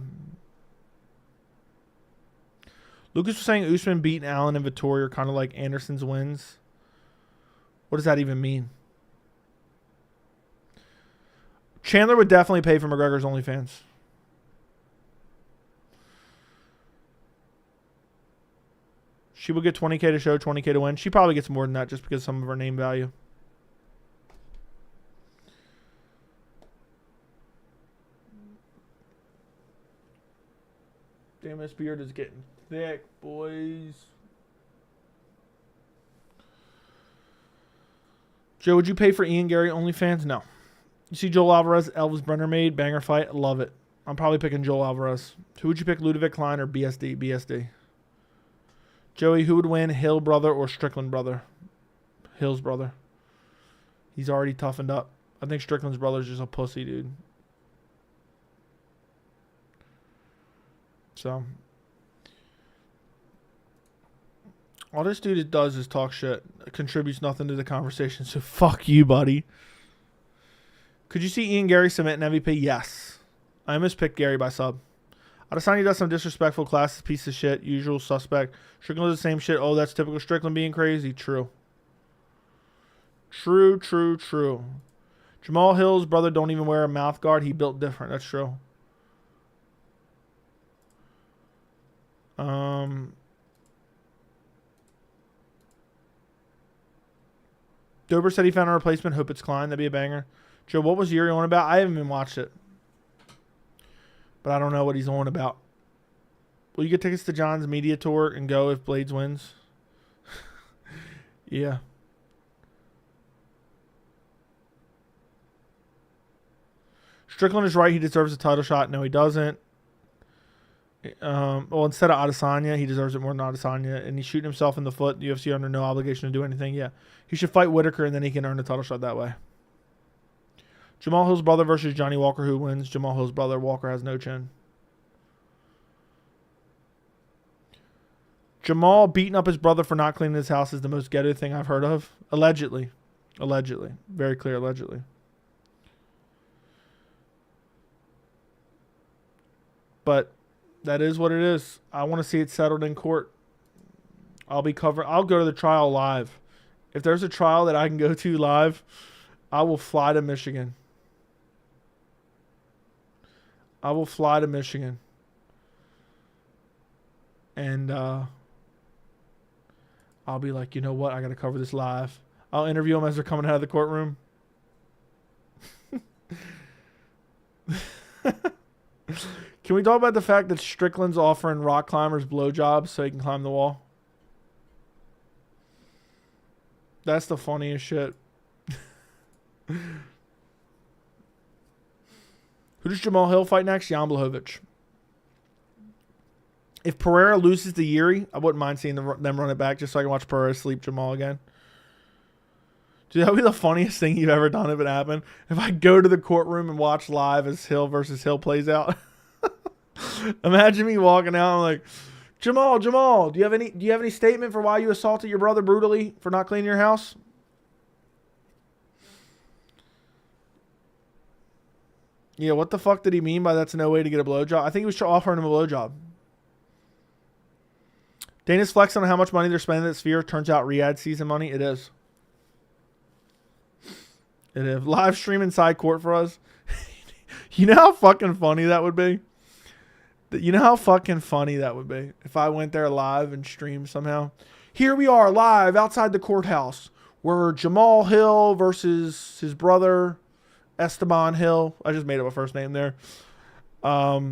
Lucas was saying Usman beating Allen and Vettori are kind of like Anderson's wins. What does that even mean? Chandler would definitely pay for McGregor's OnlyFans. She would get 20K to show, 20K to win. She probably gets more than that just because of some of her name value. Damn, this beard is getting thick, boys. Joe, would you pay for Ian Garry OnlyFans? No. You see Joel Alvarez, Elvis Brenner made, banger fight. Love it. I'm probably picking Joel Alvarez. Who would you pick, Ludovic Klein or BSD? BSD. Joey, who would win, Hill brother or Strickland brother? Hill's brother. He's already toughened up. I think Strickland's brother's just a pussy, dude. So, all this dude does is talk shit. It contributes nothing to the conversation. So, fuck you, buddy. Could you see Ian Garry submit an MVP? Yes. I almost picked Garry by sub. Adesanya does some disrespectful classes, piece of shit, usual suspect. Strickland does the same shit. Oh, that's typical Strickland being crazy. True. True. Jamal Hill's brother don't even wear a mouth guard. He built different. That's true. Dober said he found a replacement. Hope it's Klein. That'd be a banger. Joe, what was Jiri on about? I haven't even watched it. But I don't know what he's on about. Will you get tickets to John's media tour and go if Blades wins? Yeah. Strickland is right. He deserves a title shot. No, he doesn't. Well, instead of Adesanya, he deserves it more than Adesanya. And he's shooting himself in the foot. The UFC under no obligation to do anything. Yeah. He should fight Whittaker and then he can earn a title shot that way. Jamal Hill's brother versus Johnny Walker. Who wins? Jamal Hill's brother. Walker has no chin. Jamal beating up his brother for not cleaning his house is the most ghetto thing I've heard of. Allegedly. Very clear, allegedly. But that is what it is. I want to see it settled in court. I'll go to the trial live. If there's a trial that I can go to live, I will fly to Michigan. And I'll be like, you know what? I got to cover this live. I'll interview them as they're coming out of the courtroom. Can we talk about the fact that Strickland's offering rock climbers blowjobs so he can climb the wall? That's the funniest shit. Who does Jamal Hill fight next? Jan Blachowicz. If Pereira loses to Jiri, I wouldn't mind seeing them run it back just so I can watch Pereira sleep Jamal again. Dude, that would be the funniest thing you've ever done if it happened. If I go to the courtroom and watch live as Hill versus Hill plays out. Imagine me walking out and like, Jamal, do you have any statement for why you assaulted your brother brutally for not cleaning your house? Yeah, what the fuck did he mean by that's no way to get a blowjob? I think he was offering him a blowjob. Dana's flexing on how much money they're spending at Sphere. Turns out Riyadh season money. It is. It is. Live stream inside court for us. You know how fucking funny that would be? You know how fucking funny that would be if I went there live and streamed somehow? Here we are live outside the courthouse where Jamal Hill versus his brother Esteban Hill. I just made up a first name there. Are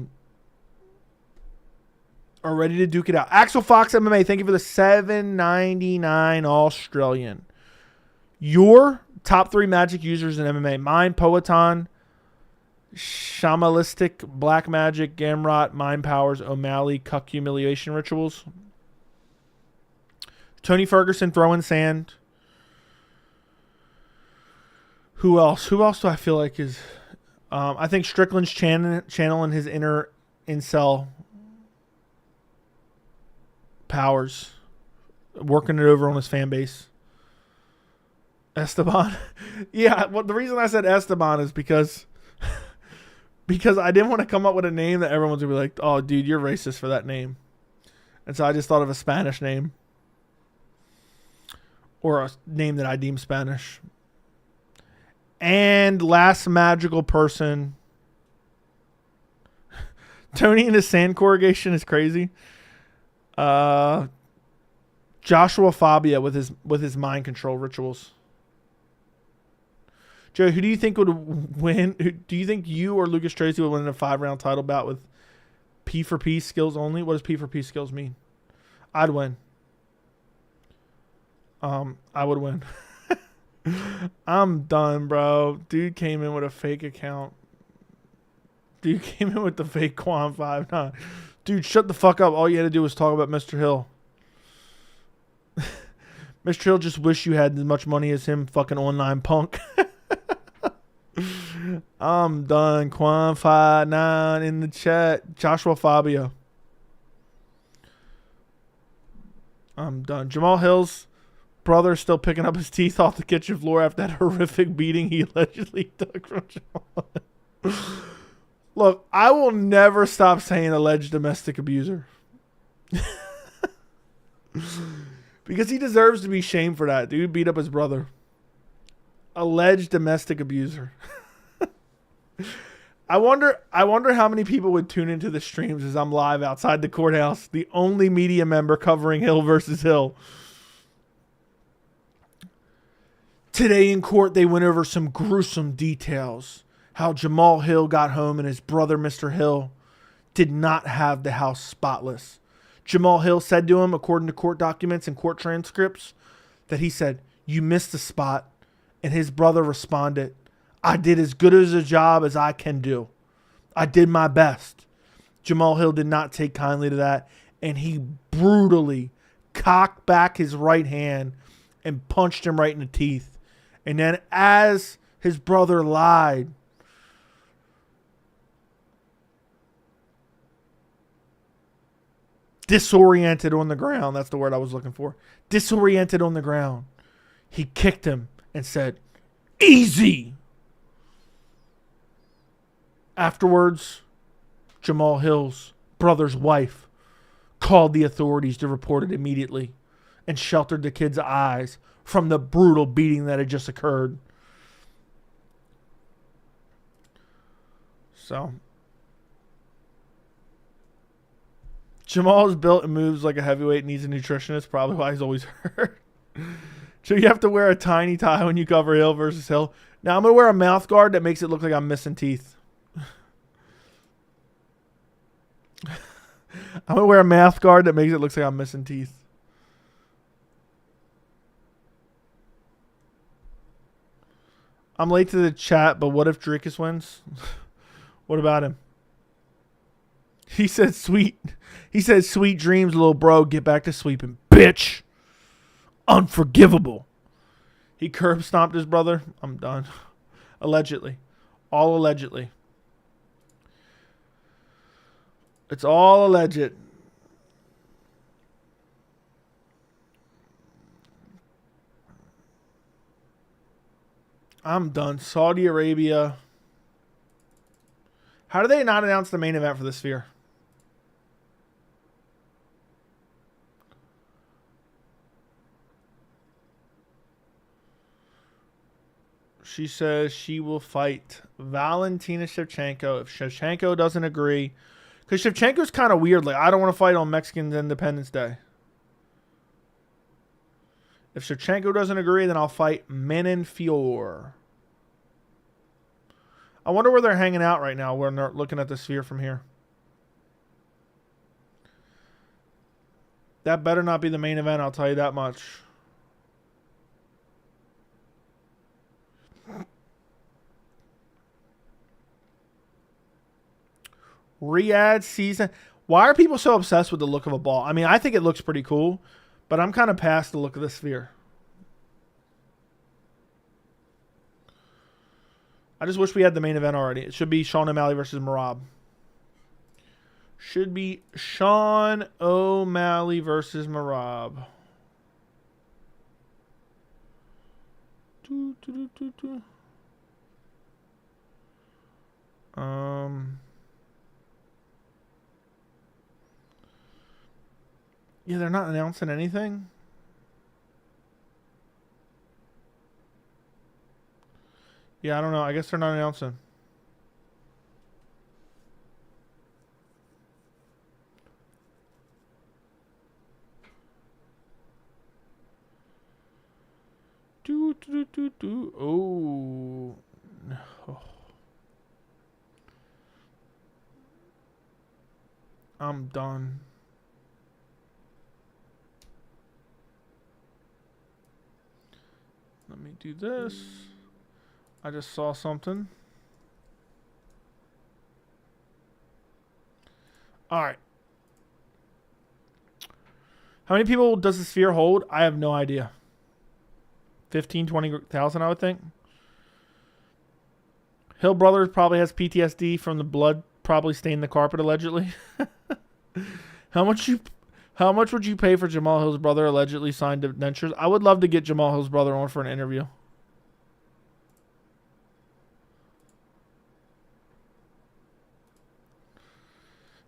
ready to duke it out. Axel Fox MMA, thank you for the $7.99 Australian. Your top 3 Magic users in MMA. Mine, Poetan, Shamalistic, Black Magic, Gamrot, Mind Powers, O'Malley, Cuck Humiliation Rituals. Tony Ferguson, Throwing Sand. Who else? Who else do I feel like is... I think Strickland's channeling his inner incel powers, working it over on his fan base. Esteban. Yeah, well, the reason I said Esteban is because I didn't want to come up with a name that everyone's going to be like, oh, dude, you're racist for that name. And so I just thought of a Spanish name. Or a name that I deem Spanish. And last magical person. Tony and his sand corrugation is crazy. Joshua Fabia with his mind control rituals. Joe, who do you think would win? Do you think you or Lucas Tracy would win in a 5-round title bout with P for P skills only? What does P for P skills mean? I'd win. I would win. I'm done, bro. Dude came in with a fake account. Dude came in with the fake Quan 5-9. Dude, shut the fuck up. All you had to do was talk about Mr. Hill. Mr. Hill just wish you had as much money as him, fucking online punk. I'm done. Quan 5-9 in the chat. Joshua Fabio. I'm done. Jamal Hill's brother still picking up his teeth off the kitchen floor after that horrific beating he allegedly took from Jamal. Look, I will never stop saying alleged domestic abuser. Because he deserves to be shamed for that. Dude beat up his brother. Alleged domestic abuser. I wonder how many people would tune into the streams as I'm live outside the courthouse, the only media member covering Hill versus Hill. Today in court, they went over some gruesome details. How Jamal Hill got home and his brother, Mr. Hill, did not have the house spotless. Jamal Hill said to him, according to court documents and court transcripts, that he said, "You missed the spot." And his brother responded, "I did as good as a job as I can do. I did my best." Jamal Hill did not take kindly to that, and he brutally cocked back his right hand and punched him right in the teeth. And then as his brother lied, disoriented on the ground, that's the word I was looking for, disoriented on the ground, he kicked him and said, "Easy." Afterwards, Jamal Hill's brother's wife called the authorities to report it immediately and sheltered the kid's eyes from the brutal beating that had just occurred. So, Jamal is built and moves like a heavyweight, needs a nutritionist, probably why he's always hurt. So you have to wear a tiny tie when you cover Hill versus Hill. Now I'm going to wear a mouth guard that makes it look like I'm missing teeth. I'm going to wear a mouth guard that makes it look like I'm missing teeth. I'm late to the chat, but what if Dricus wins? What about him? He said sweet dreams, little bro. Get back to sweeping, bitch. Unforgivable. He curb stomped his brother. I'm done. Allegedly. All allegedly. It's all alleged. I'm done. Saudi Arabia. How do they not announce the main event for the Sphere? She says she will fight Valentina Shevchenko if Shevchenko doesn't agree. Because Shevchenko's kind of weird. Like, I don't want to fight on Mexican Independence Day. If Shevchenko doesn't agree, then I'll fight Menenfior. I wonder where they're hanging out right now when they're looking at the Sphere from here. That better not be the main event, I'll tell you that much. Riyadh season. Why are people so obsessed with the look of a ball? I mean, I think it looks pretty cool, but I'm kind of past the look of the Sphere. I just wish we had the main event already. It should be Sean O'Malley versus Merab. Should be Sean O'Malley versus Merab. Yeah, they're not announcing anything. Yeah, I don't know. I guess they're not announcing. Oh. No. I'm done. Let me do this. I just saw something. All right. How many people does the Sphere hold? I have no idea. 15, 20,000, I would think. Hill Brothers probably has PTSD from the blood probably stained the carpet, allegedly. How much would you pay for Jamal Hill's brother allegedly signed dentures? I would love to get Jamal Hill's brother on for an interview.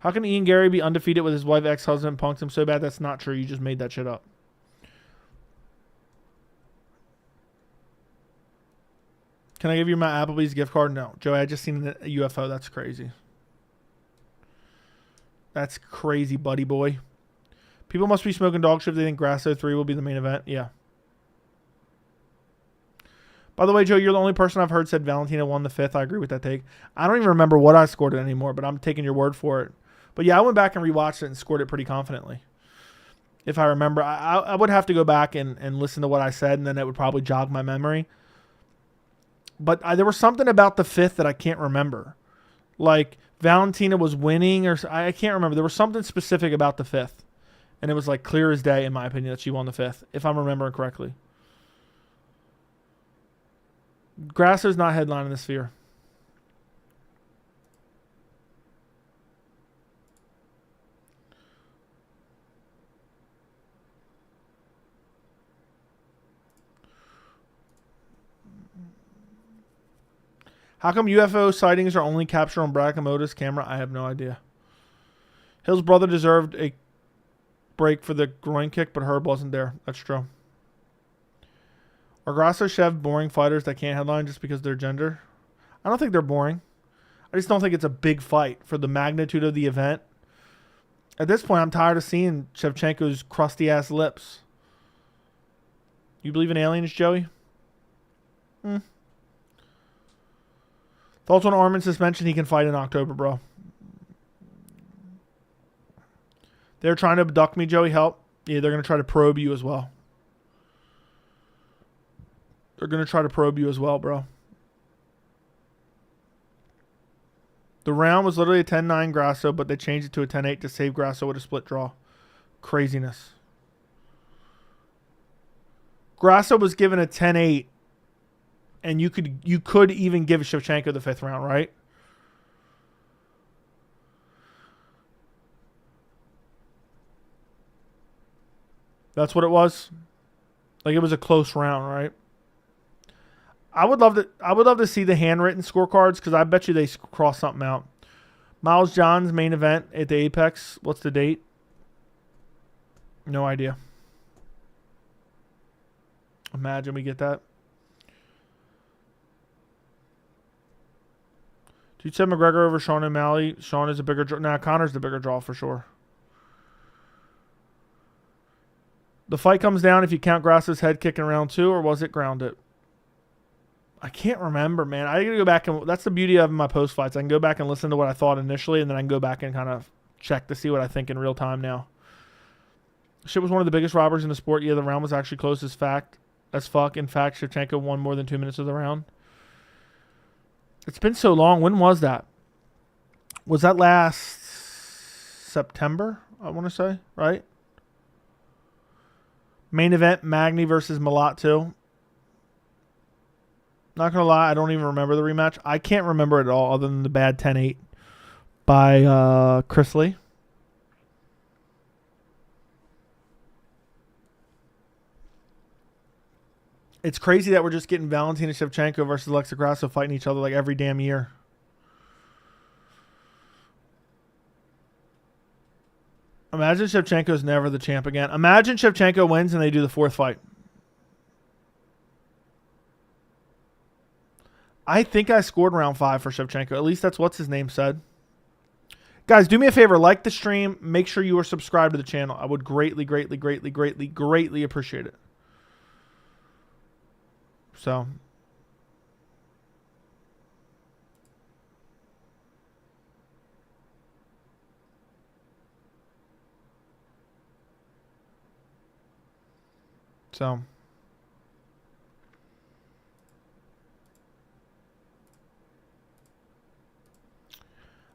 How can Ian Garry be undefeated with his wife ex-husband punked him so bad? That's not true. You just made that shit up. Can I give you my Applebee's gift card? No. Joey, I just seen a UFO. That's crazy. That's crazy, buddy boy. People must be smoking dog shit if they think Grasso 3 will be the main event. Yeah. By the way, Joe, you're the only person I've heard said Valentina won the 5th. I agree with that take. I don't even remember what I scored it anymore, but I'm taking your word for it. But yeah, I went back and rewatched it and scored it pretty confidently. If I remember, I would have to go back and listen to what I said, and then it would probably jog my memory. But there was something about the 5th that I can't remember. Like, Valentina was winning, or I can't remember. There was something specific about the 5th. And it was like clear as day, in my opinion, that she won the 5th, if I'm remembering correctly. Grasso's not headlining the Sphere. How come UFO sightings are only captured on Brakamoto's camera? I have no idea. Hill's brother deserved a break for the groin kick, but Herb wasn't there. That's true. Are Grasso Shev boring fighters that can't headline just because they're gender? I don't think they're boring. I just don't think it's a big fight for the magnitude of the event. At this point, I'm tired of seeing Shevchenko's crusty-ass lips. You believe in aliens, Joey? Thoughts on Armin's suspension? He can fight in October, bro. They're trying to abduct me, Joey. Help. Yeah, they're going to try to probe you as well. They're going to try to probe you as well, bro. The round was literally a 10-9 Grasso, but they changed it to a 10-8 to save Grasso with a split draw. Craziness. Grasso was given a 10-8. And you could even give Shevchenko the 5th round, right? That's what it was. Like, it was a close round, right? I would love to see the handwritten scorecards because I bet you they cross something out. Miles John's main event at the Apex. What's the date? No idea. Imagine we get that. Dude said McGregor over Sean O'Malley. Sean is a bigger draw. Nah, Connor's the bigger draw for sure. The fight comes down if you count Grasso's head kick in round 2, or was it grounded? I can't remember, man. I gotta go back and that's the beauty of my post fights. I can go back and listen to what I thought initially, and then I can go back and kind of check to see what I think in real time now. Shit was one of the biggest robberies in the sport. Yeah, the round was actually close as fuck. In fact, Shevchenko won more than 2 minutes of the round. It's been so long. When was that? Was that last September, I want to say, right? Main event, Magny versus Malat 2. Not going to lie, I don't even remember the rematch. I can't remember it at all other than the bad 10-8 by Chris Lee. It's crazy that we're just getting Valentina Shevchenko versus Alexa Grasso fighting each other like every damn year. Imagine Shevchenko's never the champ again. Imagine Shevchenko wins and they do the 4th fight. I think I scored round 5 for Shevchenko. At least that's what's his name said. Guys, do me a favor. Like the stream. Make sure you are subscribed to the channel. I would greatly, greatly, greatly, greatly, greatly appreciate it. So.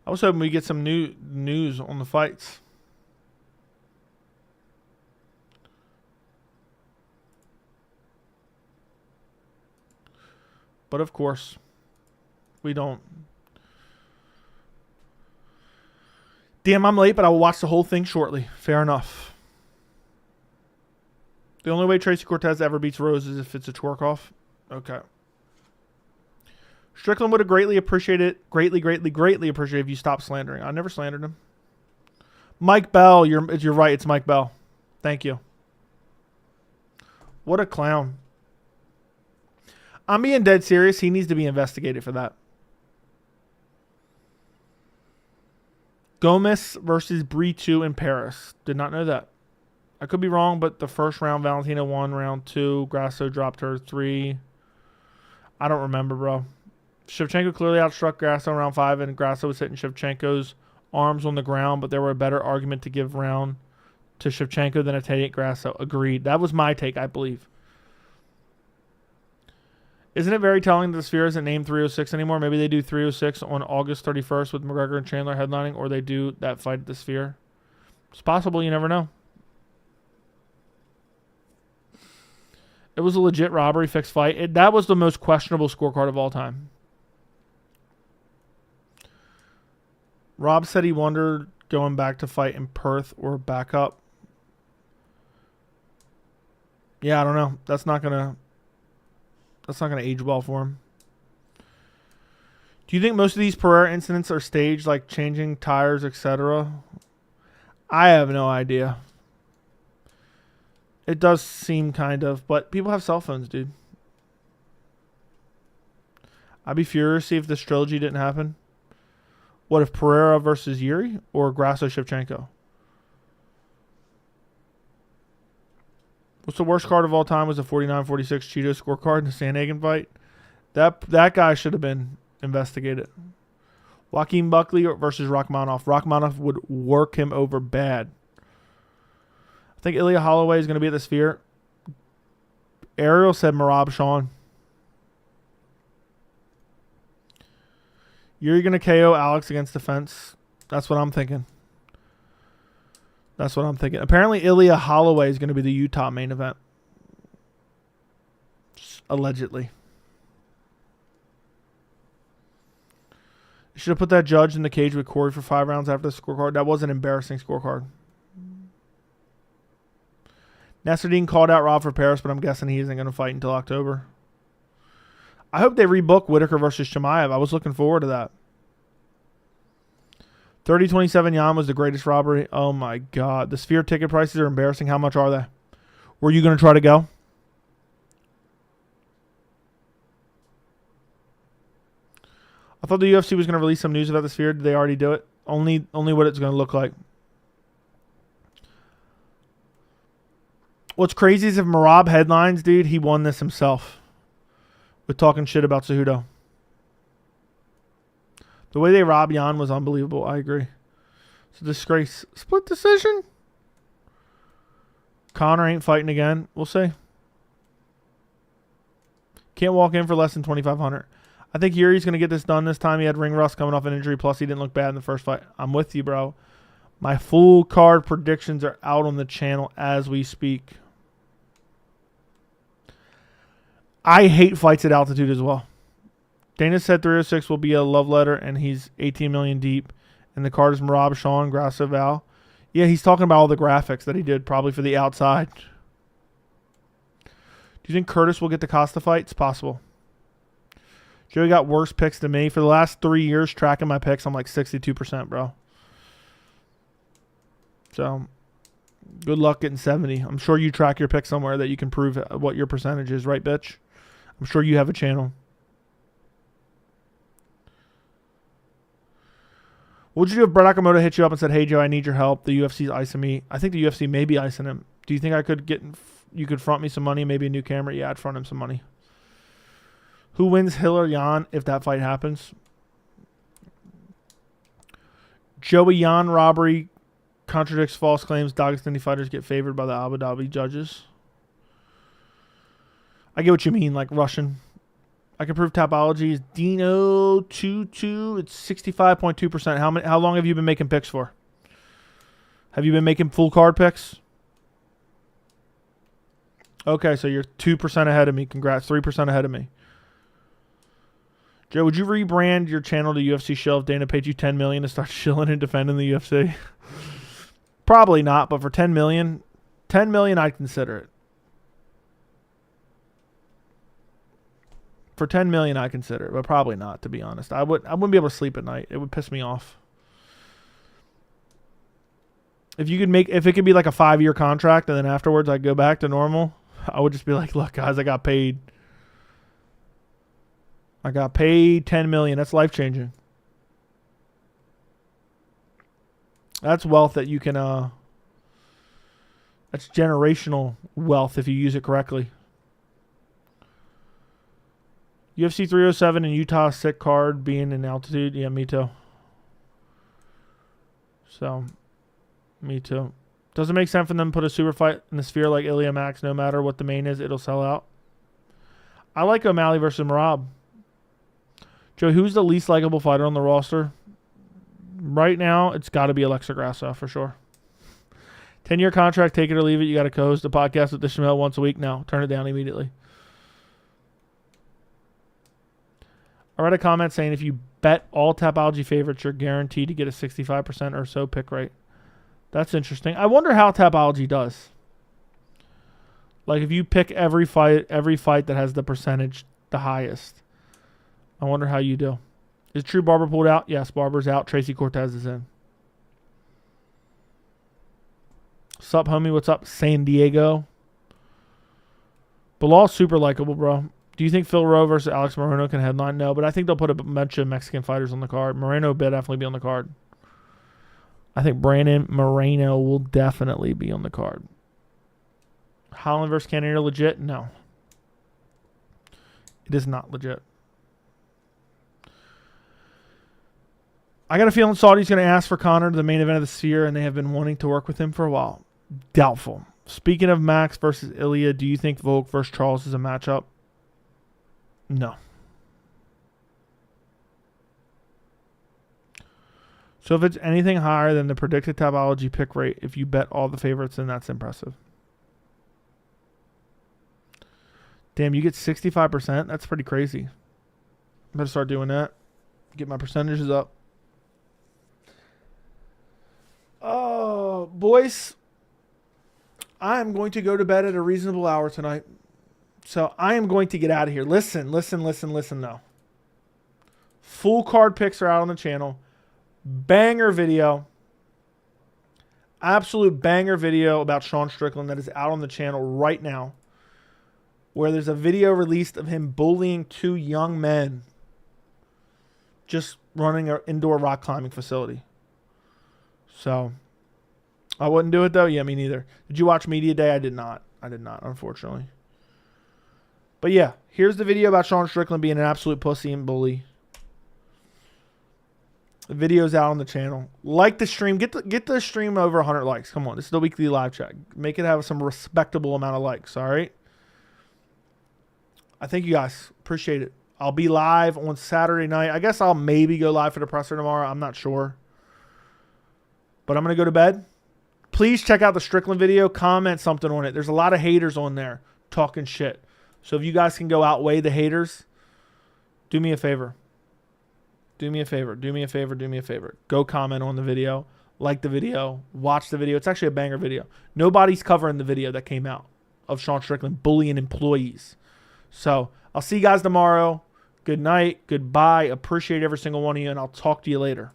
I was hoping we get some new news on the fights. But of course, we don't. Damn, I'm late, but I will watch the whole thing shortly. Fair enough. The only way Tracy Cortez ever beats Rose is if it's a twerk-off. Okay. Strickland would have greatly appreciated if you stopped slandering. I never slandered him. Mike Bell, you're right. It's Mike Bell. Thank you. What a clown. I'm being dead serious. He needs to be investigated for that. Gomez versus Bree 2 in Paris. Did not know that. I could be wrong, but the first round, Valentina won. Round 2, Grasso dropped her 3. I don't remember, bro. Shevchenko clearly outstruck Grasso in round 5, and Grasso was hitting Shevchenko's arms on the ground, but there were a better argument to give round to Shevchenko than a 10-8 Grasso. Agreed. That was my take, I believe. Isn't it very telling that the Sphere isn't named 306 anymore? Maybe they do 306 on August 31st with McGregor and Chandler headlining, or they do that fight at the Sphere. It's possible. You never know. It was a legit robbery fixed fight. That was the most questionable scorecard of all time. Rob said he wondered going back to fight in Perth or back up. Yeah, I don't know. That's not gonna age well for him. Do you think most of these Pereira incidents are staged, like changing tires, etc.? I have no idea. It does seem kind of, but people have cell phones, dude. I'd be furious to see if this trilogy didn't happen. What if Pereira versus Jiri or Grasso Shevchenko? What's the worst card of all time? Was the 49-46 Cheeto scorecard in the Sandhagen fight? That guy should have been investigated. Joaquin Buckley versus Rachmanov. Rachmanov would work him over bad. I think Ilya Holloway is going to be at the Sphere. Ariel said Merab Sean. You're going to KO Alex against the fence. That's what I'm thinking. Apparently, Ilya Holloway is going to be the Utah main event. Allegedly. You should have put that judge in the cage with Corey for 5 rounds after the scorecard. That was an embarrassing scorecard. Nasruddin called out Rob for Paris, but I'm guessing he isn't going to fight until October. I hope they rebook Whittaker versus Chimaev. I was looking forward to that. 30-27 Jan was the greatest robbery. Oh my God. The Sphere ticket prices are embarrassing. How much are they? Were you going to try to go? I thought the UFC was going to release some news about the Sphere. Did they already do it? Only what it's going to look like. What's crazy is if Merab headlines, dude, he won this himself. With talking shit about Cejudo. The way they robbed Jan was unbelievable. I agree. It's a disgrace. Split decision? Conor ain't fighting again. We'll see. Can't walk in for less than 2,500. I think Yuri's going to get this done this time. He had ring rust coming off an injury. Plus, he didn't look bad in the first fight. I'm with you, bro. My full card predictions are out on the channel as we speak. I hate fights at altitude as well. Dana said 306 will be a love letter, and he's 18 million deep. And the card is Merab, Sean, Grasso, Val. Yeah, he's talking about all the graphics that he did, probably for the outside. Do you think Curtis will get the Costa fight? It's possible. Joey got worse picks than me. For the last 3 years, tracking my picks, I'm like 62%, bro. So, good luck getting 70. I'm sure you track your picks somewhere that you can prove what your percentage is, right, bitch? I'm sure you have a channel. What would you do if Brett Okamoto hit you up and said, hey, Joe, I need your help. The UFC's icing me. I think the UFC may be icing him. Do you think you could front me some money, maybe a new camera? Yeah, I'd front him some money. Who wins, Hill or Jan, if that fight happens? Joey Jan robbery contradicts false claims. Dagestani fighters get favored by the Abu Dhabi judges. I get what you mean, like Russian. I can prove Tapology is Dino22. It's 65.2%. How long have you been making picks for? Have you been making full card picks? Okay, so you're 2% ahead of me. Congrats, 3% ahead of me. Joe, would you rebrand your channel to UFC Shill if Dana paid you $10 million to start shilling and defending the UFC? Probably not, but for $10 million, I'd consider it. For $10 million, I consider it, but probably not, to be honest. I wouldn't be able to sleep at night. It would piss me off. If it could be like a 5-year contract and then afterwards I'd go back to normal, I would just be like, look, guys, I got paid $10 million. That's life-changing. That's wealth that you can, that's generational wealth if you use it correctly. UFC 307 in Utah, sick card, being in altitude. Yeah, me too. So, me too. Does it make sense for them to put a super fight in the Sphere like Ilya Max? No matter what the main is, it'll sell out. I like O'Malley versus Merab. Joe, who's the least likable fighter on the roster? Right now, it's got to be Alexa Grasso for sure. 10-year contract, take it or leave it. You got to co-host the podcast with the Shamel once a week. No, turn it down immediately. I read a comment saying if you bet all Tapology favorites, you're guaranteed to get a 65% or so pick rate. That's interesting. I wonder how Tapology does. Like if you pick every fight that has the percentage the highest. I wonder how you do. Is True Barber pulled out? Yes, Barber's out. Tracy Cortez is in. Sup, homie? What's up, San Diego? Bilal's super likable, bro. Do you think Phil Rowe versus Alex Moreno can headline? No, but I think they'll put a bunch of Mexican fighters on the card. Moreno will definitely be on the card. I think Brandon Moreno will definitely be on the card. Holland versus Cannonier legit? No. It is not legit. I got a feeling Saudi's going to ask for Conor to the main event of the Sphere, and they have been wanting to work with him for a while. Doubtful. Speaking of Max versus Ilya, do you think Volk versus Charles is a matchup? No. So if it's anything higher than the predicted Tapology pick rate, if you bet all the favorites, then that's impressive. Damn, you get 65%? That's pretty crazy. I better start doing that. Get my percentages up. Oh, boys. I am going to go to bed at a reasonable hour tonight. So I am going to get out of here. Listen though. Full card picks are out on the channel. Banger video. Absolute banger video about Sean Strickland that is out on the channel right now, where there's a video released of him bullying 2 young men just running an indoor rock climbing facility. So, I wouldn't do it though. Yeah, me neither. Did you watch Media Day? I did not. Unfortunately. But yeah, here's the video about Sean Strickland being an absolute pussy and bully. The video's out on the channel. Like the stream. Get the stream over 100 likes. Come on. This is the weekly live chat. Make it have some respectable amount of likes. All right? I thank you guys. Appreciate it. I'll be live on Saturday night. I guess I'll maybe go live for the presser tomorrow. I'm not sure. But I'm going to go to bed. Please check out the Strickland video. Comment something on it. There's a lot of haters on there talking shit. So if you guys can go outweigh the haters, do me a favor. Do me a favor. Do me a favor. Do me a favor. Go comment on the video. Like the video. Watch the video. It's actually a banger video. Nobody's covering the video that came out of Sean Strickland bullying employees. So I'll see you guys tomorrow. Good night. Goodbye. Appreciate every single one of you, and I'll talk to you later.